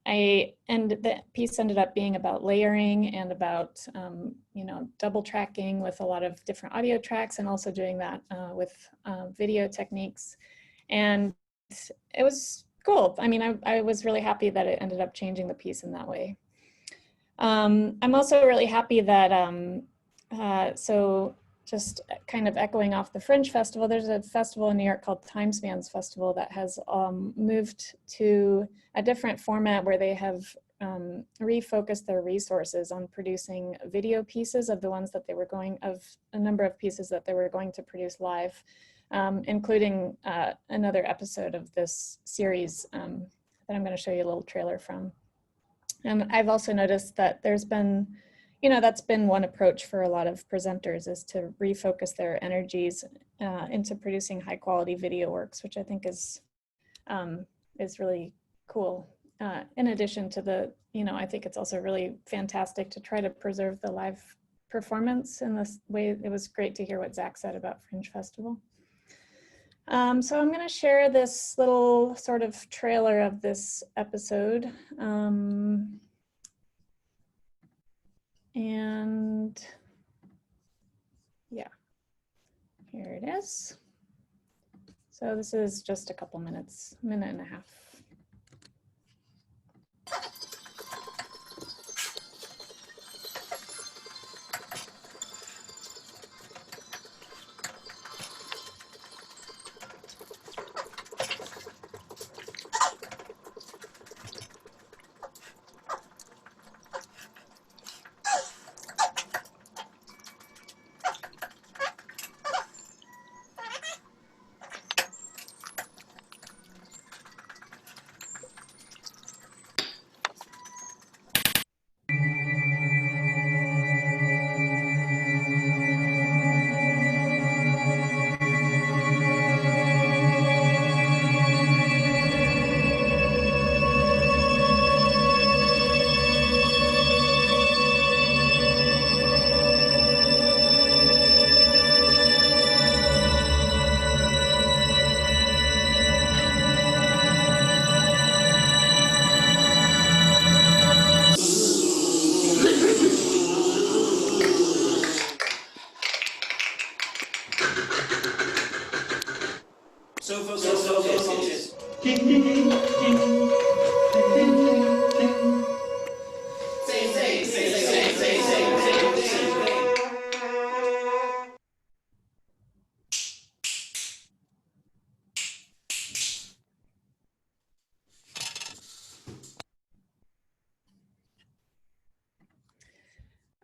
And the piece ended up being about layering and about, you know, double tracking with a lot of different audio tracks, and also doing that with video techniques. And it was cool. I mean, I was really happy that it ended up changing the piece in that way. I'm also really happy that, so just kind of echoing off the Fringe Festival, there's a festival in New York called Timespans Festival that has moved to a different format where they have refocused their resources on producing video pieces of the ones that they were going, of a number of pieces that they were going to produce live, including another episode of this series that I'm going to show you a little trailer from. And I've also noticed that there's been, you know, that's been one approach for a lot of presenters, is to refocus their energies into producing high quality video works, which I think is really cool. In addition to the, you know, I think it's also really fantastic to try to preserve the live performance in this way. It was great to hear what Zach said about Fringe Festival. So I'm going to share this little sort of trailer of this episode. And yeah, here it is. So this is just a couple minutes, minute and a half.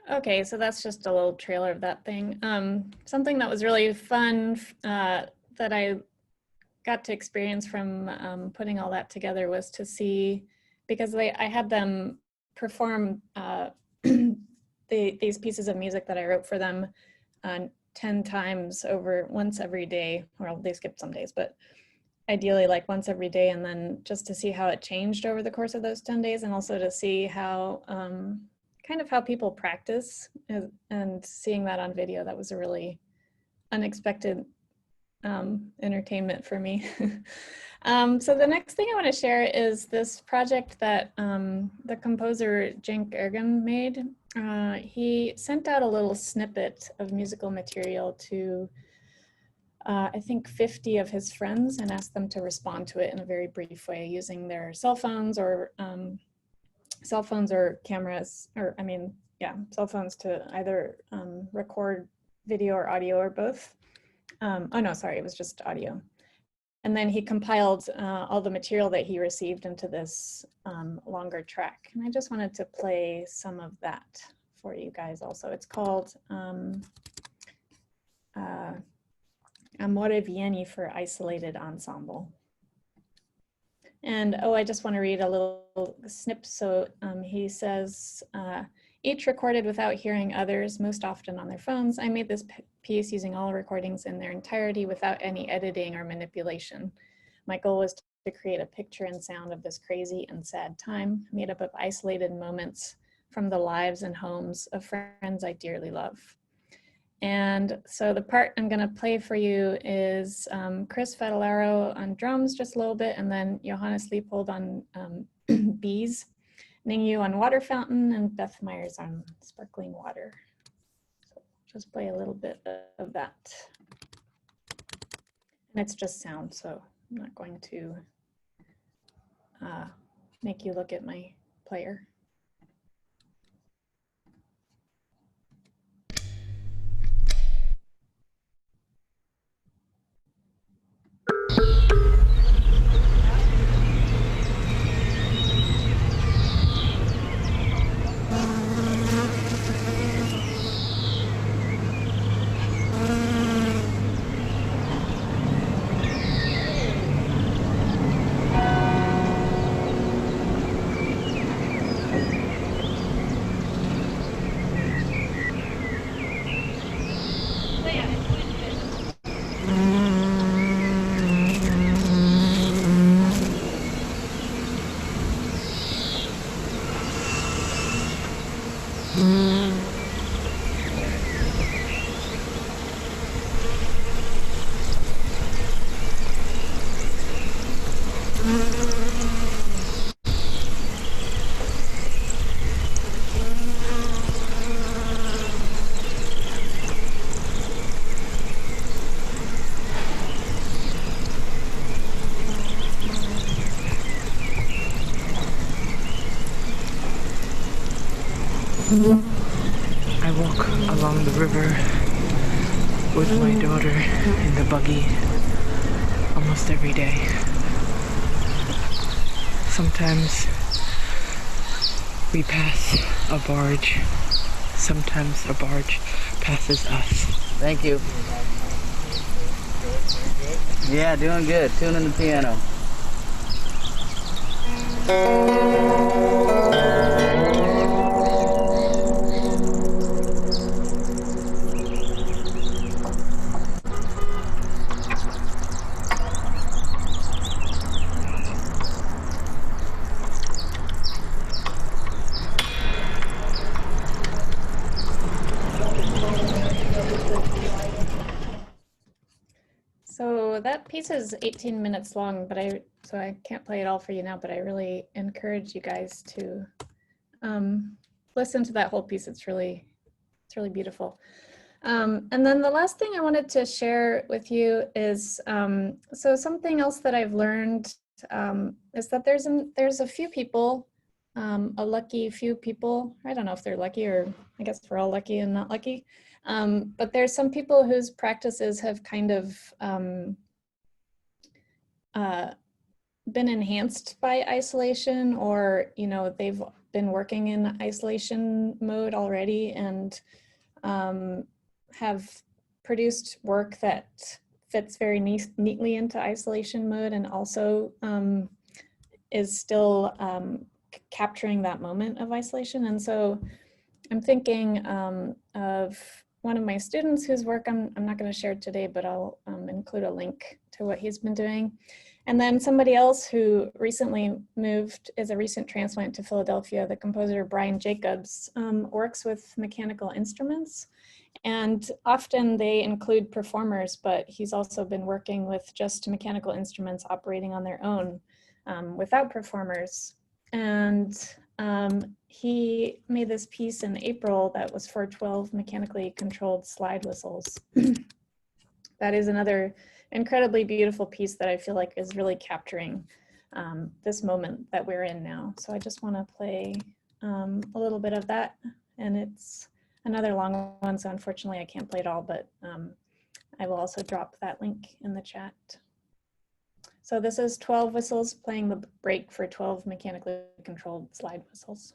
Okay, so that's just a little trailer of that thing. Something that was really fun that I got to experience from putting all that together was to see, because I had them perform these pieces of music that I wrote for them 10 times over, once every day. Well, they skipped some days, but ideally like once every day, and then just to see how it changed over the course of those 10 days, and also to see how kind of how people practice, and seeing that on video. That was a really unexpected entertainment for me. So the next thing I want to share is this project that the composer Cenk Ergin made. He sent out a little snippet of musical material to I think 50 of his friends, and asked them to respond to it in a very brief way using their cell phones or cameras, or I mean, yeah, cell phones, to either record video or audio or both. Oh no, sorry, it was just audio. And then he compiled all the material that he received into this longer track. And I just wanted to play some of that for you guys also. It's called Amore Vieni for Isolated Ensemble. And oh, I just want to read a little snip. So he says, each recorded without hearing others, most often on their phones. I made this piece using all recordings in their entirety without any editing or manipulation. My goal was to create a picture and sound of this crazy and sad time, made up of isolated moments from the lives and homes of friends I dearly love. And so the part I'm going to play for you is Chris Fedalaro on drums just a little bit, and then Johannes Leopold on bees, Ningyu on water fountain, and Beth Myers on sparkling water. So just play a little bit of that. And it's just sound, so I'm not going to make you look at my player. I walk along the river with my daughter in the buggy almost every day. Sometimes we pass a barge, sometimes a barge passes us. Thank you. Yeah, doing good. Tuning the piano. So that piece is 18 minutes long, but so I can't play it all for you now, but I really encourage you guys to listen to that whole piece. It's really beautiful. And then the last thing I wanted to share with you is, so something else that I've learned is that there's a few people, a lucky few people, I don't know if they're lucky, or I guess we're all lucky and not lucky, but there's some people whose practices have kind of been enhanced by isolation, or, you know, they've been working in isolation mode already and have produced work that fits very neatly into isolation mode, and also is still capturing that moment of isolation. And so I'm thinking of one of my students whose work I'm not going to share today, but I'll include a link to what he's been doing. And then somebody else who recently moved, is a recent transplant to Philadelphia, the composer Brian Jacobs, works with mechanical instruments. And often they include performers, but he's also been working with just mechanical instruments operating on their own without performers. And he made this piece in April that was for 12 mechanically controlled slide whistles. That is another incredibly beautiful piece that I feel like is really capturing this moment that we're in now. So I just want to play a little bit of that, and it's another long one, so unfortunately I can't play it all, but I will also drop that link in the chat. So this is 12 whistles playing the break for 12 mechanically controlled slide whistles.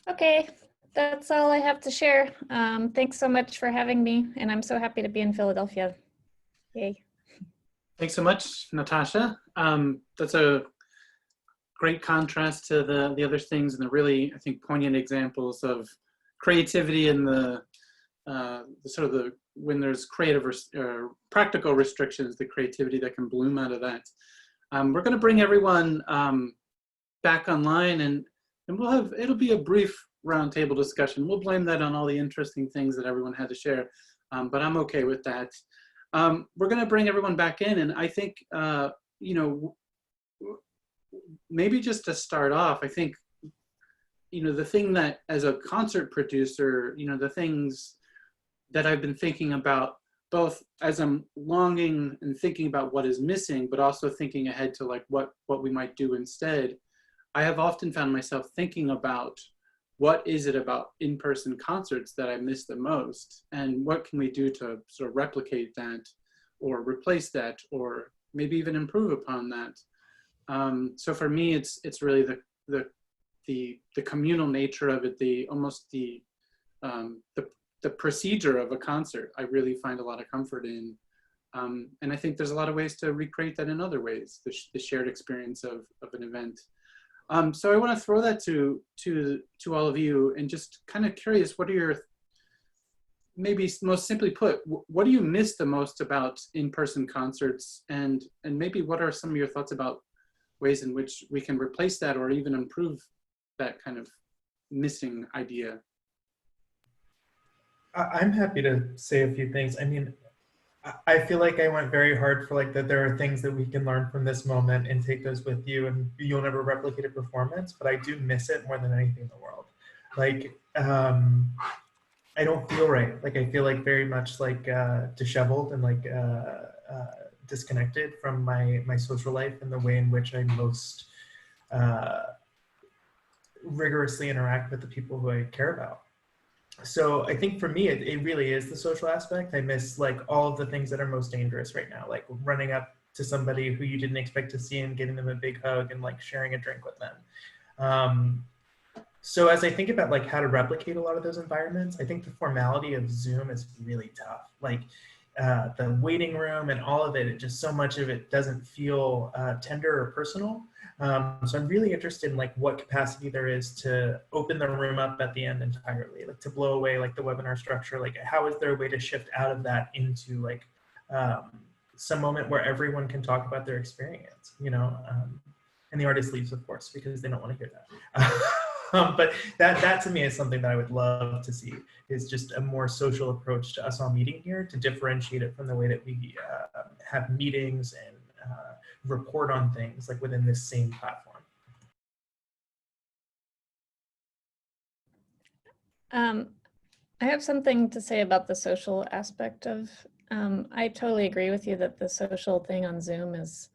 Okay, that's all I have to share. Thanks so much for having me, and I'm so happy to be in Philadelphia. Yay. Thanks so much, Natasha. That's a great contrast to the other things and the really, I think, poignant examples of creativity and the sort of when there's creative or practical restrictions, the creativity that can bloom out of that. We're going to bring everyone back online, and it'll be a brief roundtable discussion. We'll blame that on all the interesting things that everyone had to share, but I'm okay with that. We're going to bring everyone back in, and I think, you know, maybe just to start off, I think, you know, the thing that as a concert producer, you know, the things that I've been thinking about, both as I'm longing and thinking about what is missing, but also thinking ahead to like what we might do instead. I have often found myself thinking about what is it about in-person concerts that I miss the most, and what can we do to sort of replicate that or replace that or maybe even improve upon that. So for me, it's really the communal nature of it, almost the procedure of a concert. I really find a lot of comfort in, and I think there's a lot of ways to recreate that in other ways, the shared experience of an event. So I want to throw that to all of you, and just kind of curious, what are your, maybe most simply put, what do you miss the most about in-person concerts, and maybe what are some of your thoughts about ways in which we can replace that or even improve that kind of missing idea? I'm happy to say a few things. I mean, I feel like I went very hard for like that there are things that we can learn from this moment and take those with you, and you'll never replicate a performance, but I do miss it more than anything in the world. Like, I don't feel right. Like, I feel like very much like disheveled and like disconnected from my social life and the way in which I most rigorously interact with the people who I care about. So I think for me, it really is the social aspect. I miss like all of the things that are most dangerous right now, like running up to somebody who you didn't expect to see and giving them a big hug and like sharing a drink with them. So as I think about like how to replicate a lot of those environments, I think the formality of Zoom is really tough. Like the waiting room and all of it, just so much of it doesn't feel tender or personal. So I'm really interested in like what capacity there is to open the room up at the end entirely, like to blow away like the webinar structure. Like how is there a way to shift out of that into like some moment where everyone can talk about their experience, you know, and the artist leaves, of course, because they don't want to hear that. But that to me is something that I would love to see, is just a more social approach to us all meeting here, to differentiate it from the way that we have meetings and report on things like within this same platform. I have something to say about the social aspect of, I totally agree with you that the social thing on Zoom is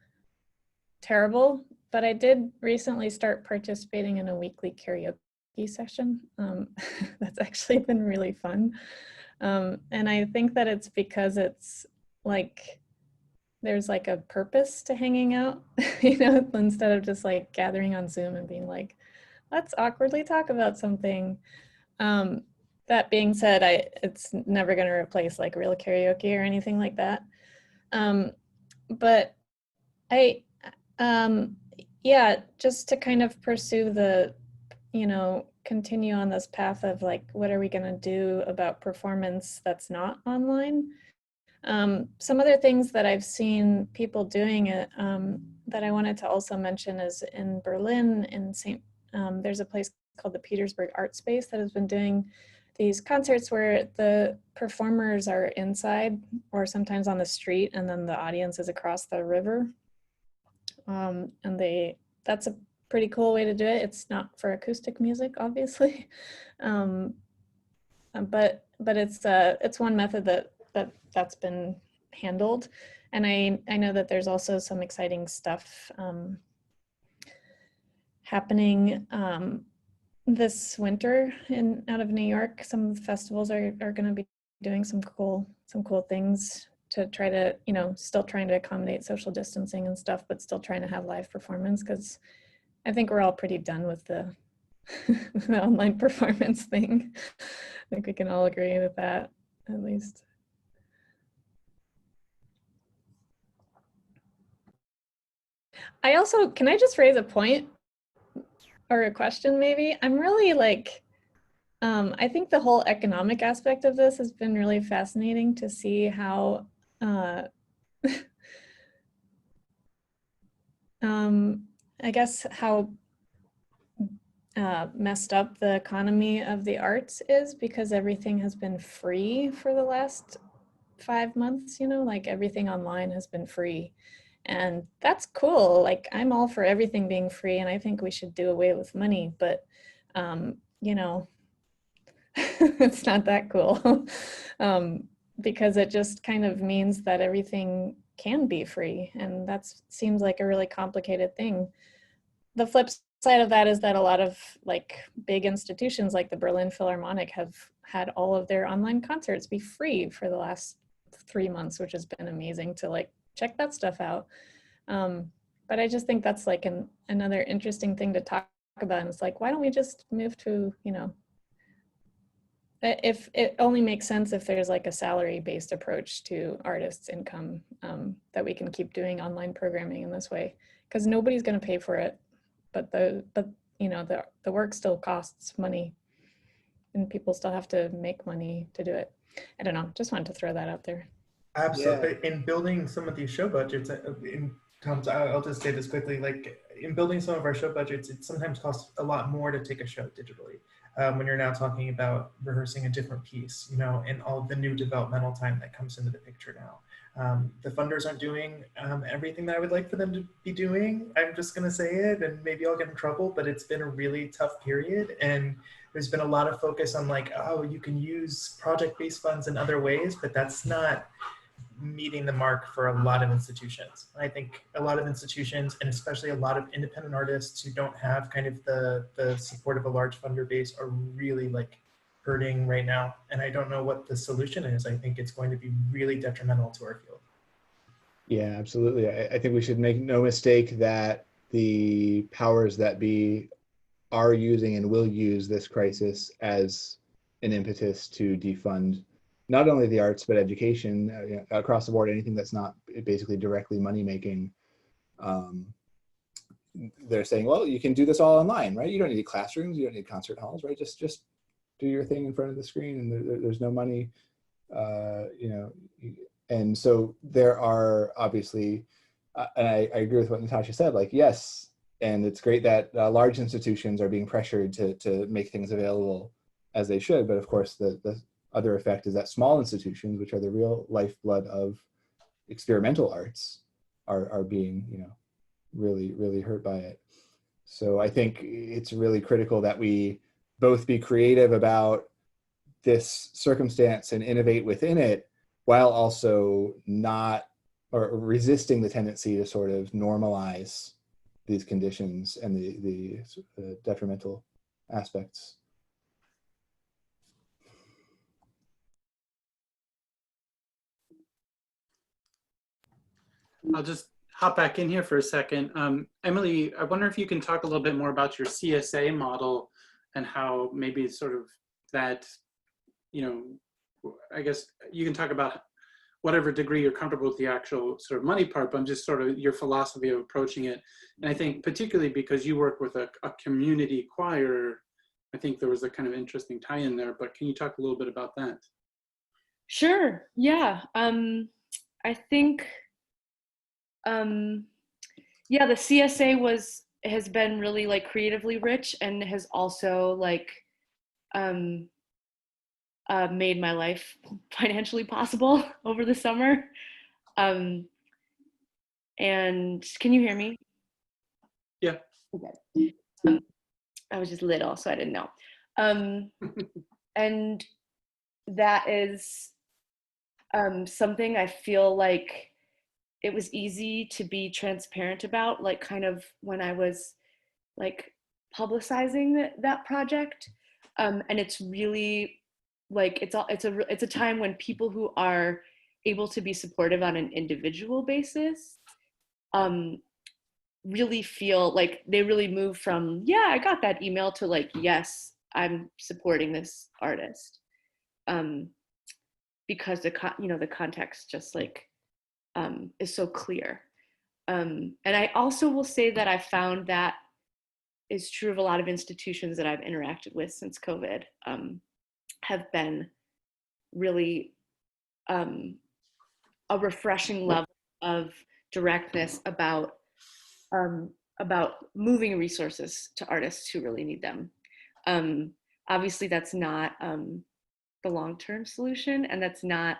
terrible, but I did recently start participating in a weekly karaoke session. That's actually been really fun. And I think that it's because it's like, there's like a purpose to hanging out, you know, instead of just like gathering on Zoom and being like, let's awkwardly talk about something. That being said, it's never going to replace like real karaoke or anything like that. But yeah, just to kind of pursue the, you know, continue on this path of like, what are we going to do about performance that's not online? Some other things that I've seen people doing that I wanted to also mention is in Berlin, in there's a place called the Petersburg Art Space that has been doing these concerts where the performers are inside or sometimes on the street, and then the audience is across the river. And that's a pretty cool way to do it. It's not for acoustic music, obviously, but it's one method that's been handled. And I know that there's also some exciting stuff happening this winter out of New York. Some of the festivals are going to be doing some cool things to try to, you know, still trying to accommodate social distancing and stuff, but still trying to have live performance, because I think we're all pretty done with the, the online performance thing. I think we can all agree with that, at least. I also, can I just raise a point or a question maybe? I'm really like, I think the whole economic aspect of this has been really fascinating to see how, I guess how messed up the economy of the arts is, because everything has been free for the last 5 months, you know, like everything online has been free. And that's cool. Like I'm all for everything being free, and I think we should do away with money, but you know, it's not that cool. Because it just kind of means that everything can be free, and that seems like a really complicated thing. The flip side of that is that a lot of like big institutions like the Berlin Philharmonic have had all of their online concerts be free for the last 3 months, which has been amazing to like check that stuff out. But I just think that's like another interesting thing to talk about. And it's like, why don't we just move to, you know, if it only makes sense if there's like a salary-based approach to artists' income, that we can keep doing online programming in this way, because nobody's going to pay for it, but you know, the work still costs money, and people still have to make money to do it. I don't know, just wanted to throw that out there. Absolutely. Yeah. In building some of these show budgets, I'll just say this quickly, like in building some of our show budgets, it sometimes costs a lot more to take a show digitally. When you're now talking about rehearsing a different piece, you know, and all of the new developmental time that comes into the picture now. The funders aren't doing everything that I would like for them to be doing. I'm just going to say it, and maybe I'll get in trouble, but it's been a really tough period. And there's been a lot of focus on like, oh, you can use project-based funds in other ways, but that's not meeting the mark for a lot of institutions. I think a lot of institutions, and especially a lot of independent artists who don't have kind of the support of a large funder base, are really like hurting right now. And I don't know what the solution is. I think it's going to be really detrimental to our field. Yeah, absolutely. I think we should make no mistake that the powers that be are using and will use this crisis as an impetus to defund not only the arts, but education across the board, anything that's not basically directly money making. They're saying, well, you can do this all online, right? You don't need classrooms, you don't need concert halls, right? Just do your thing in front of the screen, and there's no money, And so there are obviously, and I agree with what Natacha said, like, yes, and it's great that large institutions are being pressured to make things available as they should, but of course the other effect is that small institutions, which are the real lifeblood of experimental arts, are being, really, really hurt by it. So I think it's really critical that we both be creative about this circumstance and innovate within it, while also not, or resisting the tendency to sort of normalize these conditions and the detrimental aspects. I'll just hop back in here for a second. Emily, I wonder if you can talk a little bit more about your CSA model and how maybe sort of that, I guess you can talk about whatever degree you're comfortable with the actual sort of money part, but I'm just sort of your philosophy of approaching it. And I think particularly because you work with a community choir, I think there was a kind of interesting tie-in there, but can you talk a little bit about that? Sure, yeah. I think, yeah, the CSA has been really like creatively rich, and has also like made my life financially possible over the summer. And can you hear me? Yeah. Okay. I was just little, so I didn't know. And that is something I feel like it was easy to be transparent about, like kind of when I was like publicizing that project. And it's really like, it's a time when people who are able to be supportive on an individual basis really feel like they really move from, yeah, I got that email, to like, yes, I'm supporting this artist. Because the context just like is so clear. And I also will say that I found that is true of a lot of institutions that I've interacted with since COVID, have been really a refreshing level of directness about moving resources to artists who really need them. Obviously, that's not the long-term solution, and that's not,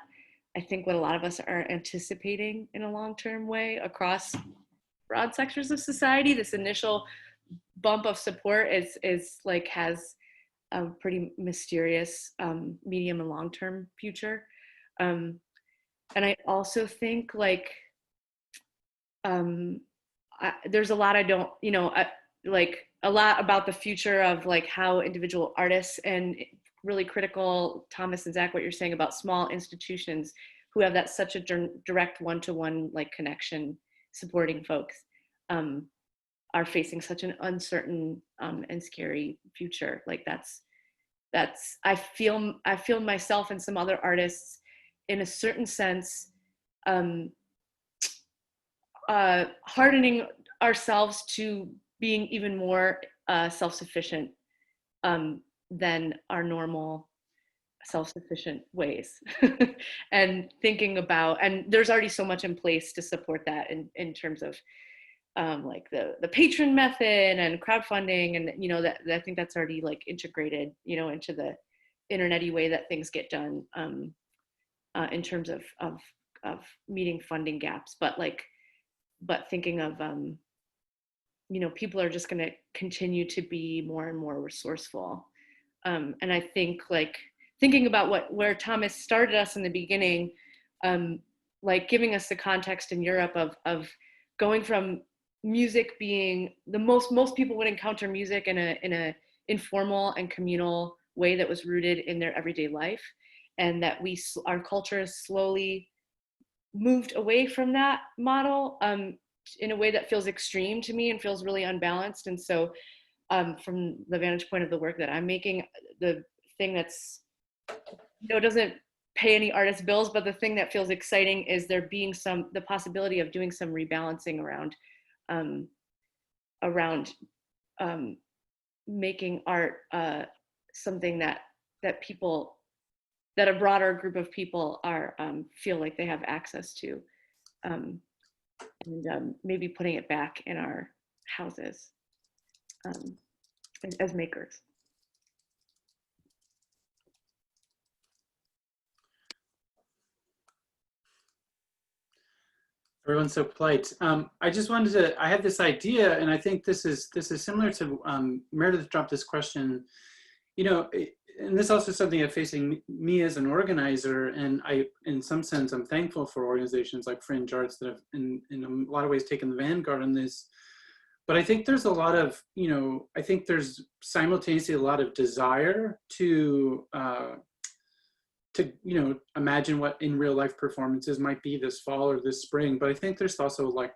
I think, what a lot of us are anticipating in a long-term way across broad sectors of society. This initial bump of support is like has a pretty mysterious medium and long-term future. And I also think like there's a lot I don't, like a lot about the future of like how individual artists, and really critical, Thomas and Zach, what you're saying about small institutions who have that such a direct one-to-one like connection supporting folks, are facing such an uncertain and scary future. Like that's I feel myself and some other artists in a certain sense hardening ourselves to being even more self-sufficient than our normal self-sufficient ways. And thinking about, and there's already so much in place to support that in terms of like the patron method and crowdfunding, and that I think that's already like integrated into the internet-y way that things get done in terms of meeting funding gaps. But thinking of people are just going to continue to be more and more resourceful, And I think like thinking about where Thomas started us in the beginning, like giving us the context in Europe of going from music being most people would encounter music in a informal and communal way that was rooted in their everyday life, and that our culture has slowly moved away from that model in a way that feels extreme to me and feels really unbalanced. And so from the vantage point of the work that I'm making, the thing that's, doesn't pay any artist bills, but the thing that feels exciting is there being the possibility of doing some rebalancing around making art something that a broader group of people feel like they have access to, and maybe putting it back in our houses as makers. Everyone's so polite. I just wanted to, I had this idea, and I think this is similar to Meredith dropped this question, and this also is something that's facing me as an organizer, and in some sense, I'm thankful for organizations like Fringe Arts that have in a lot of ways taken the vanguard on this. But I think there's a lot of, I think there's simultaneously a lot of desire to imagine what in real life performances might be this fall or this spring. But I think there's also like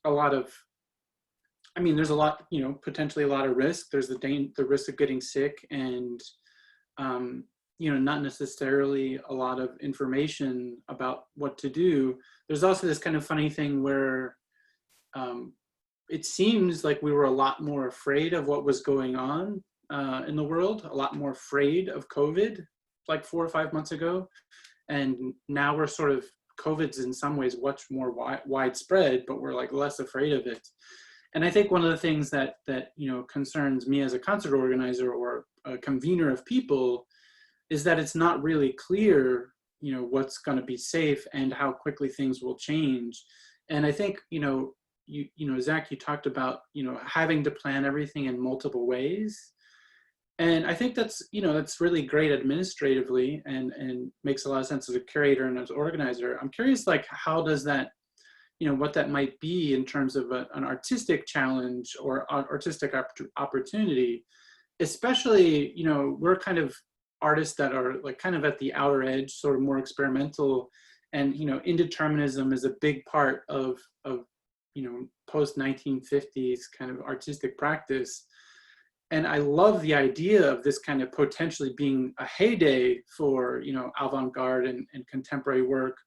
a lot of, there's a lot, potentially a lot of risk. There's the risk of getting sick and, not necessarily a lot of information about what to do. There's also this kind of funny thing where it seems like we were a lot more afraid of what was going on in the world, a lot more afraid of COVID like 4 or 5 months ago. And now we're sort of, COVID's in some ways much more widespread, but we're like less afraid of it. And I think one of the things that concerns me as a concert organizer or a convener of people is that it's not really clear, what's going to be safe and how quickly things will change. And I think, Zach, you talked about, having to plan everything in multiple ways. And I think that's, that's really great administratively and makes a lot of sense as a curator and as an organizer. I'm curious, like, how does that, what that might be in terms of an artistic challenge or artistic opportunity, especially, we're kind of artists that are like kind of at the outer edge, sort of more experimental, and, indeterminism is a big part of post 1950s kind of artistic practice. And I love the idea of this kind of potentially being a heyday for, avant-garde and contemporary work,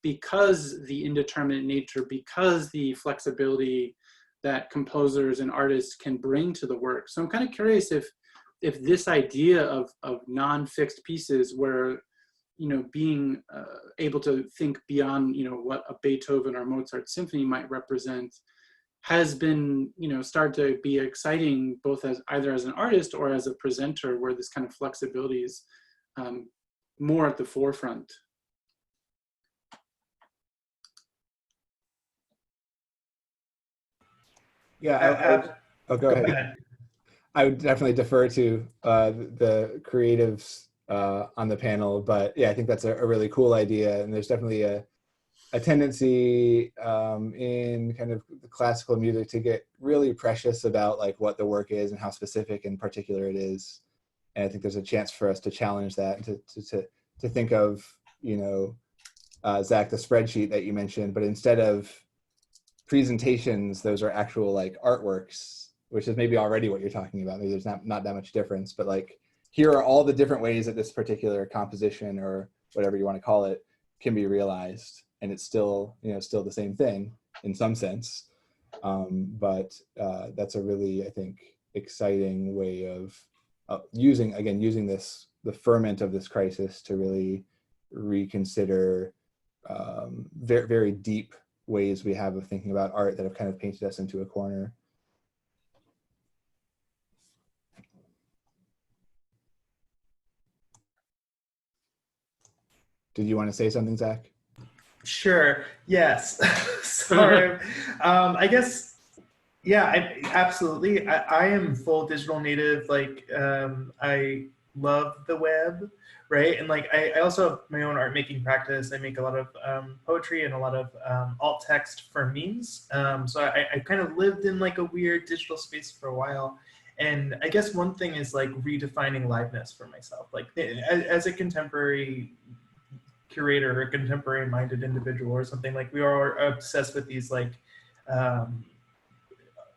because the indeterminate nature, because the flexibility that composers and artists can bring to the work. So I'm kind of curious if this idea of non-fixed pieces where, being able to think beyond, what a Beethoven or Mozart symphony might represent has been, started to be exciting, both as either as an artist or as a presenter, where this kind of flexibility is more at the forefront. Yeah, go ahead. I would definitely defer to the creatives on the panel, but yeah, I think that's a really cool idea, and there's definitely a tendency in kind of the classical music to get really precious about like what the work is and how specific and particular it is. And I think there's a chance for us to challenge that and to think of, Zach, the spreadsheet that you mentioned, but instead of presentations, those are actual like artworks, which is maybe already what you're talking about. Maybe there's not that much difference, but like, here are all the different ways that this particular composition or whatever you want to call it can be realized. And it's still, still the same thing in some sense. But that's a really, I think, exciting way of using the ferment of this crisis to really reconsider very, very deep ways we have of thinking about art that have kind of painted us into a corner. Did you want to say something, Zach? Sure. Yes. Sorry. I guess Yeah, absolutely. I am full digital native. Like, I love the web, right? And like, I also have my own art making practice. I make a lot of poetry and a lot of alt text for memes. So I kind of lived in like a weird digital space for a while. And I guess one thing is like redefining liveness for myself. Like as a contemporary curator or a contemporary minded individual or something, like we are obsessed with these like,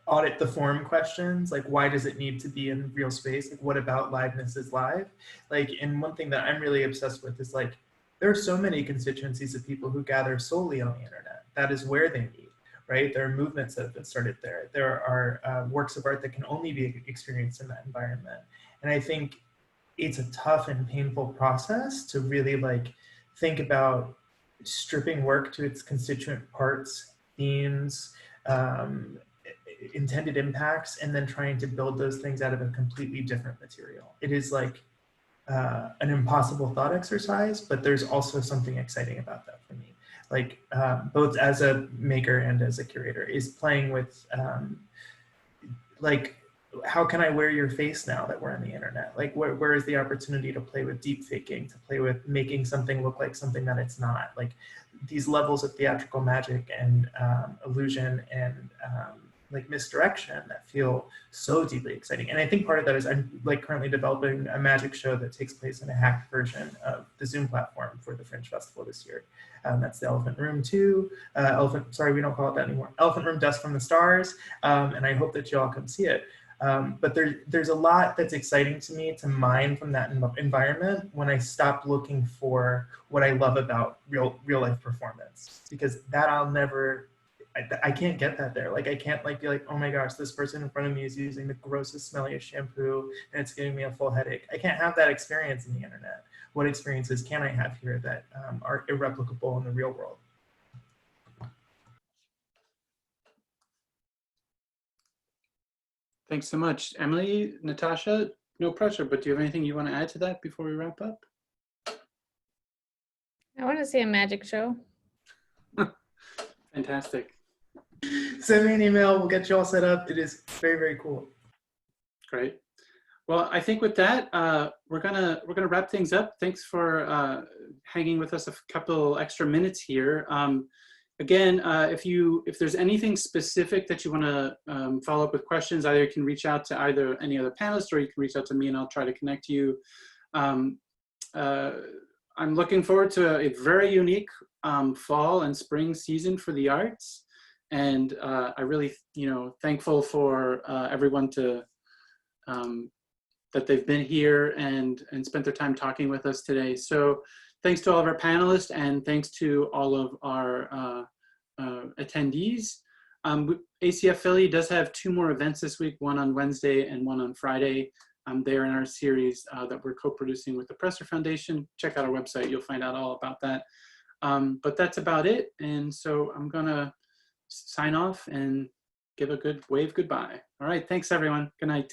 audit the form questions, like why does it need to be in real space? Like what about liveness is live? Like, and one thing that I'm really obsessed with is like, there are so many constituencies of people who gather solely on the internet. That is where they meet, right? There are movements that have been started there. There are works of art that can only be experienced in that environment. And I think it's a tough and painful process to really like think about stripping work to its constituent parts, themes, intended impacts, and then trying to build those things out of a completely different material. It is like an impossible thought exercise, but there's also something exciting about that for me. Like both as a maker and as a curator is playing with like, how can I wear your face now that we're on the internet? Like where is the opportunity to play with deep faking, to play with making something look like something that it's not? Like these levels of theatrical magic and illusion and like misdirection that feel so deeply exciting. And I think part of that is I'm like currently developing a magic show that takes place in a hacked version of the Zoom platform for the Fringe Festival this year. That's the Elephant Room 2. Sorry, we don't call it that anymore. Elephant Room Dust from the Stars. And I hope that you all come see it. But there's a lot that's exciting to me to mine from that environment when I stop looking for what I love about real life performance, because that I can't get that there. Like I can't like be like, oh my gosh, this person in front of me is using the grossest, smelliest shampoo and it's giving me a full headache. I can't have that experience in the internet. What experiences can I have here that are irreplicable in the real world? Thanks so much. Emily, Natasha, no pressure, but do you have anything you want to add to that before we wrap up? I want to see a magic show. Fantastic. Send me an email, we'll get you all set up. It is very, very cool. Great. Well, I think with that, we're gonna wrap things up. Thanks for hanging with us a couple extra minutes here. Again, if there's anything specific that you want to follow up with questions, either you can reach out to either any other panelist or you can reach out to me and I'll try to connect you. I'm looking forward to a very unique fall and spring season for the arts. And I really, thankful for everyone that they've been here and spent their time talking with us today. So thanks to all of our panelists and thanks to all of our attendees. ACF Philly does have 2 more events this week, one on Wednesday and one on Friday. They're in our series that we're co-producing with the Presser Foundation. Check out our website, you'll find out all about that. But that's about it. And so I'm gonna sign off and give a good wave goodbye. All right, thanks everyone, good night.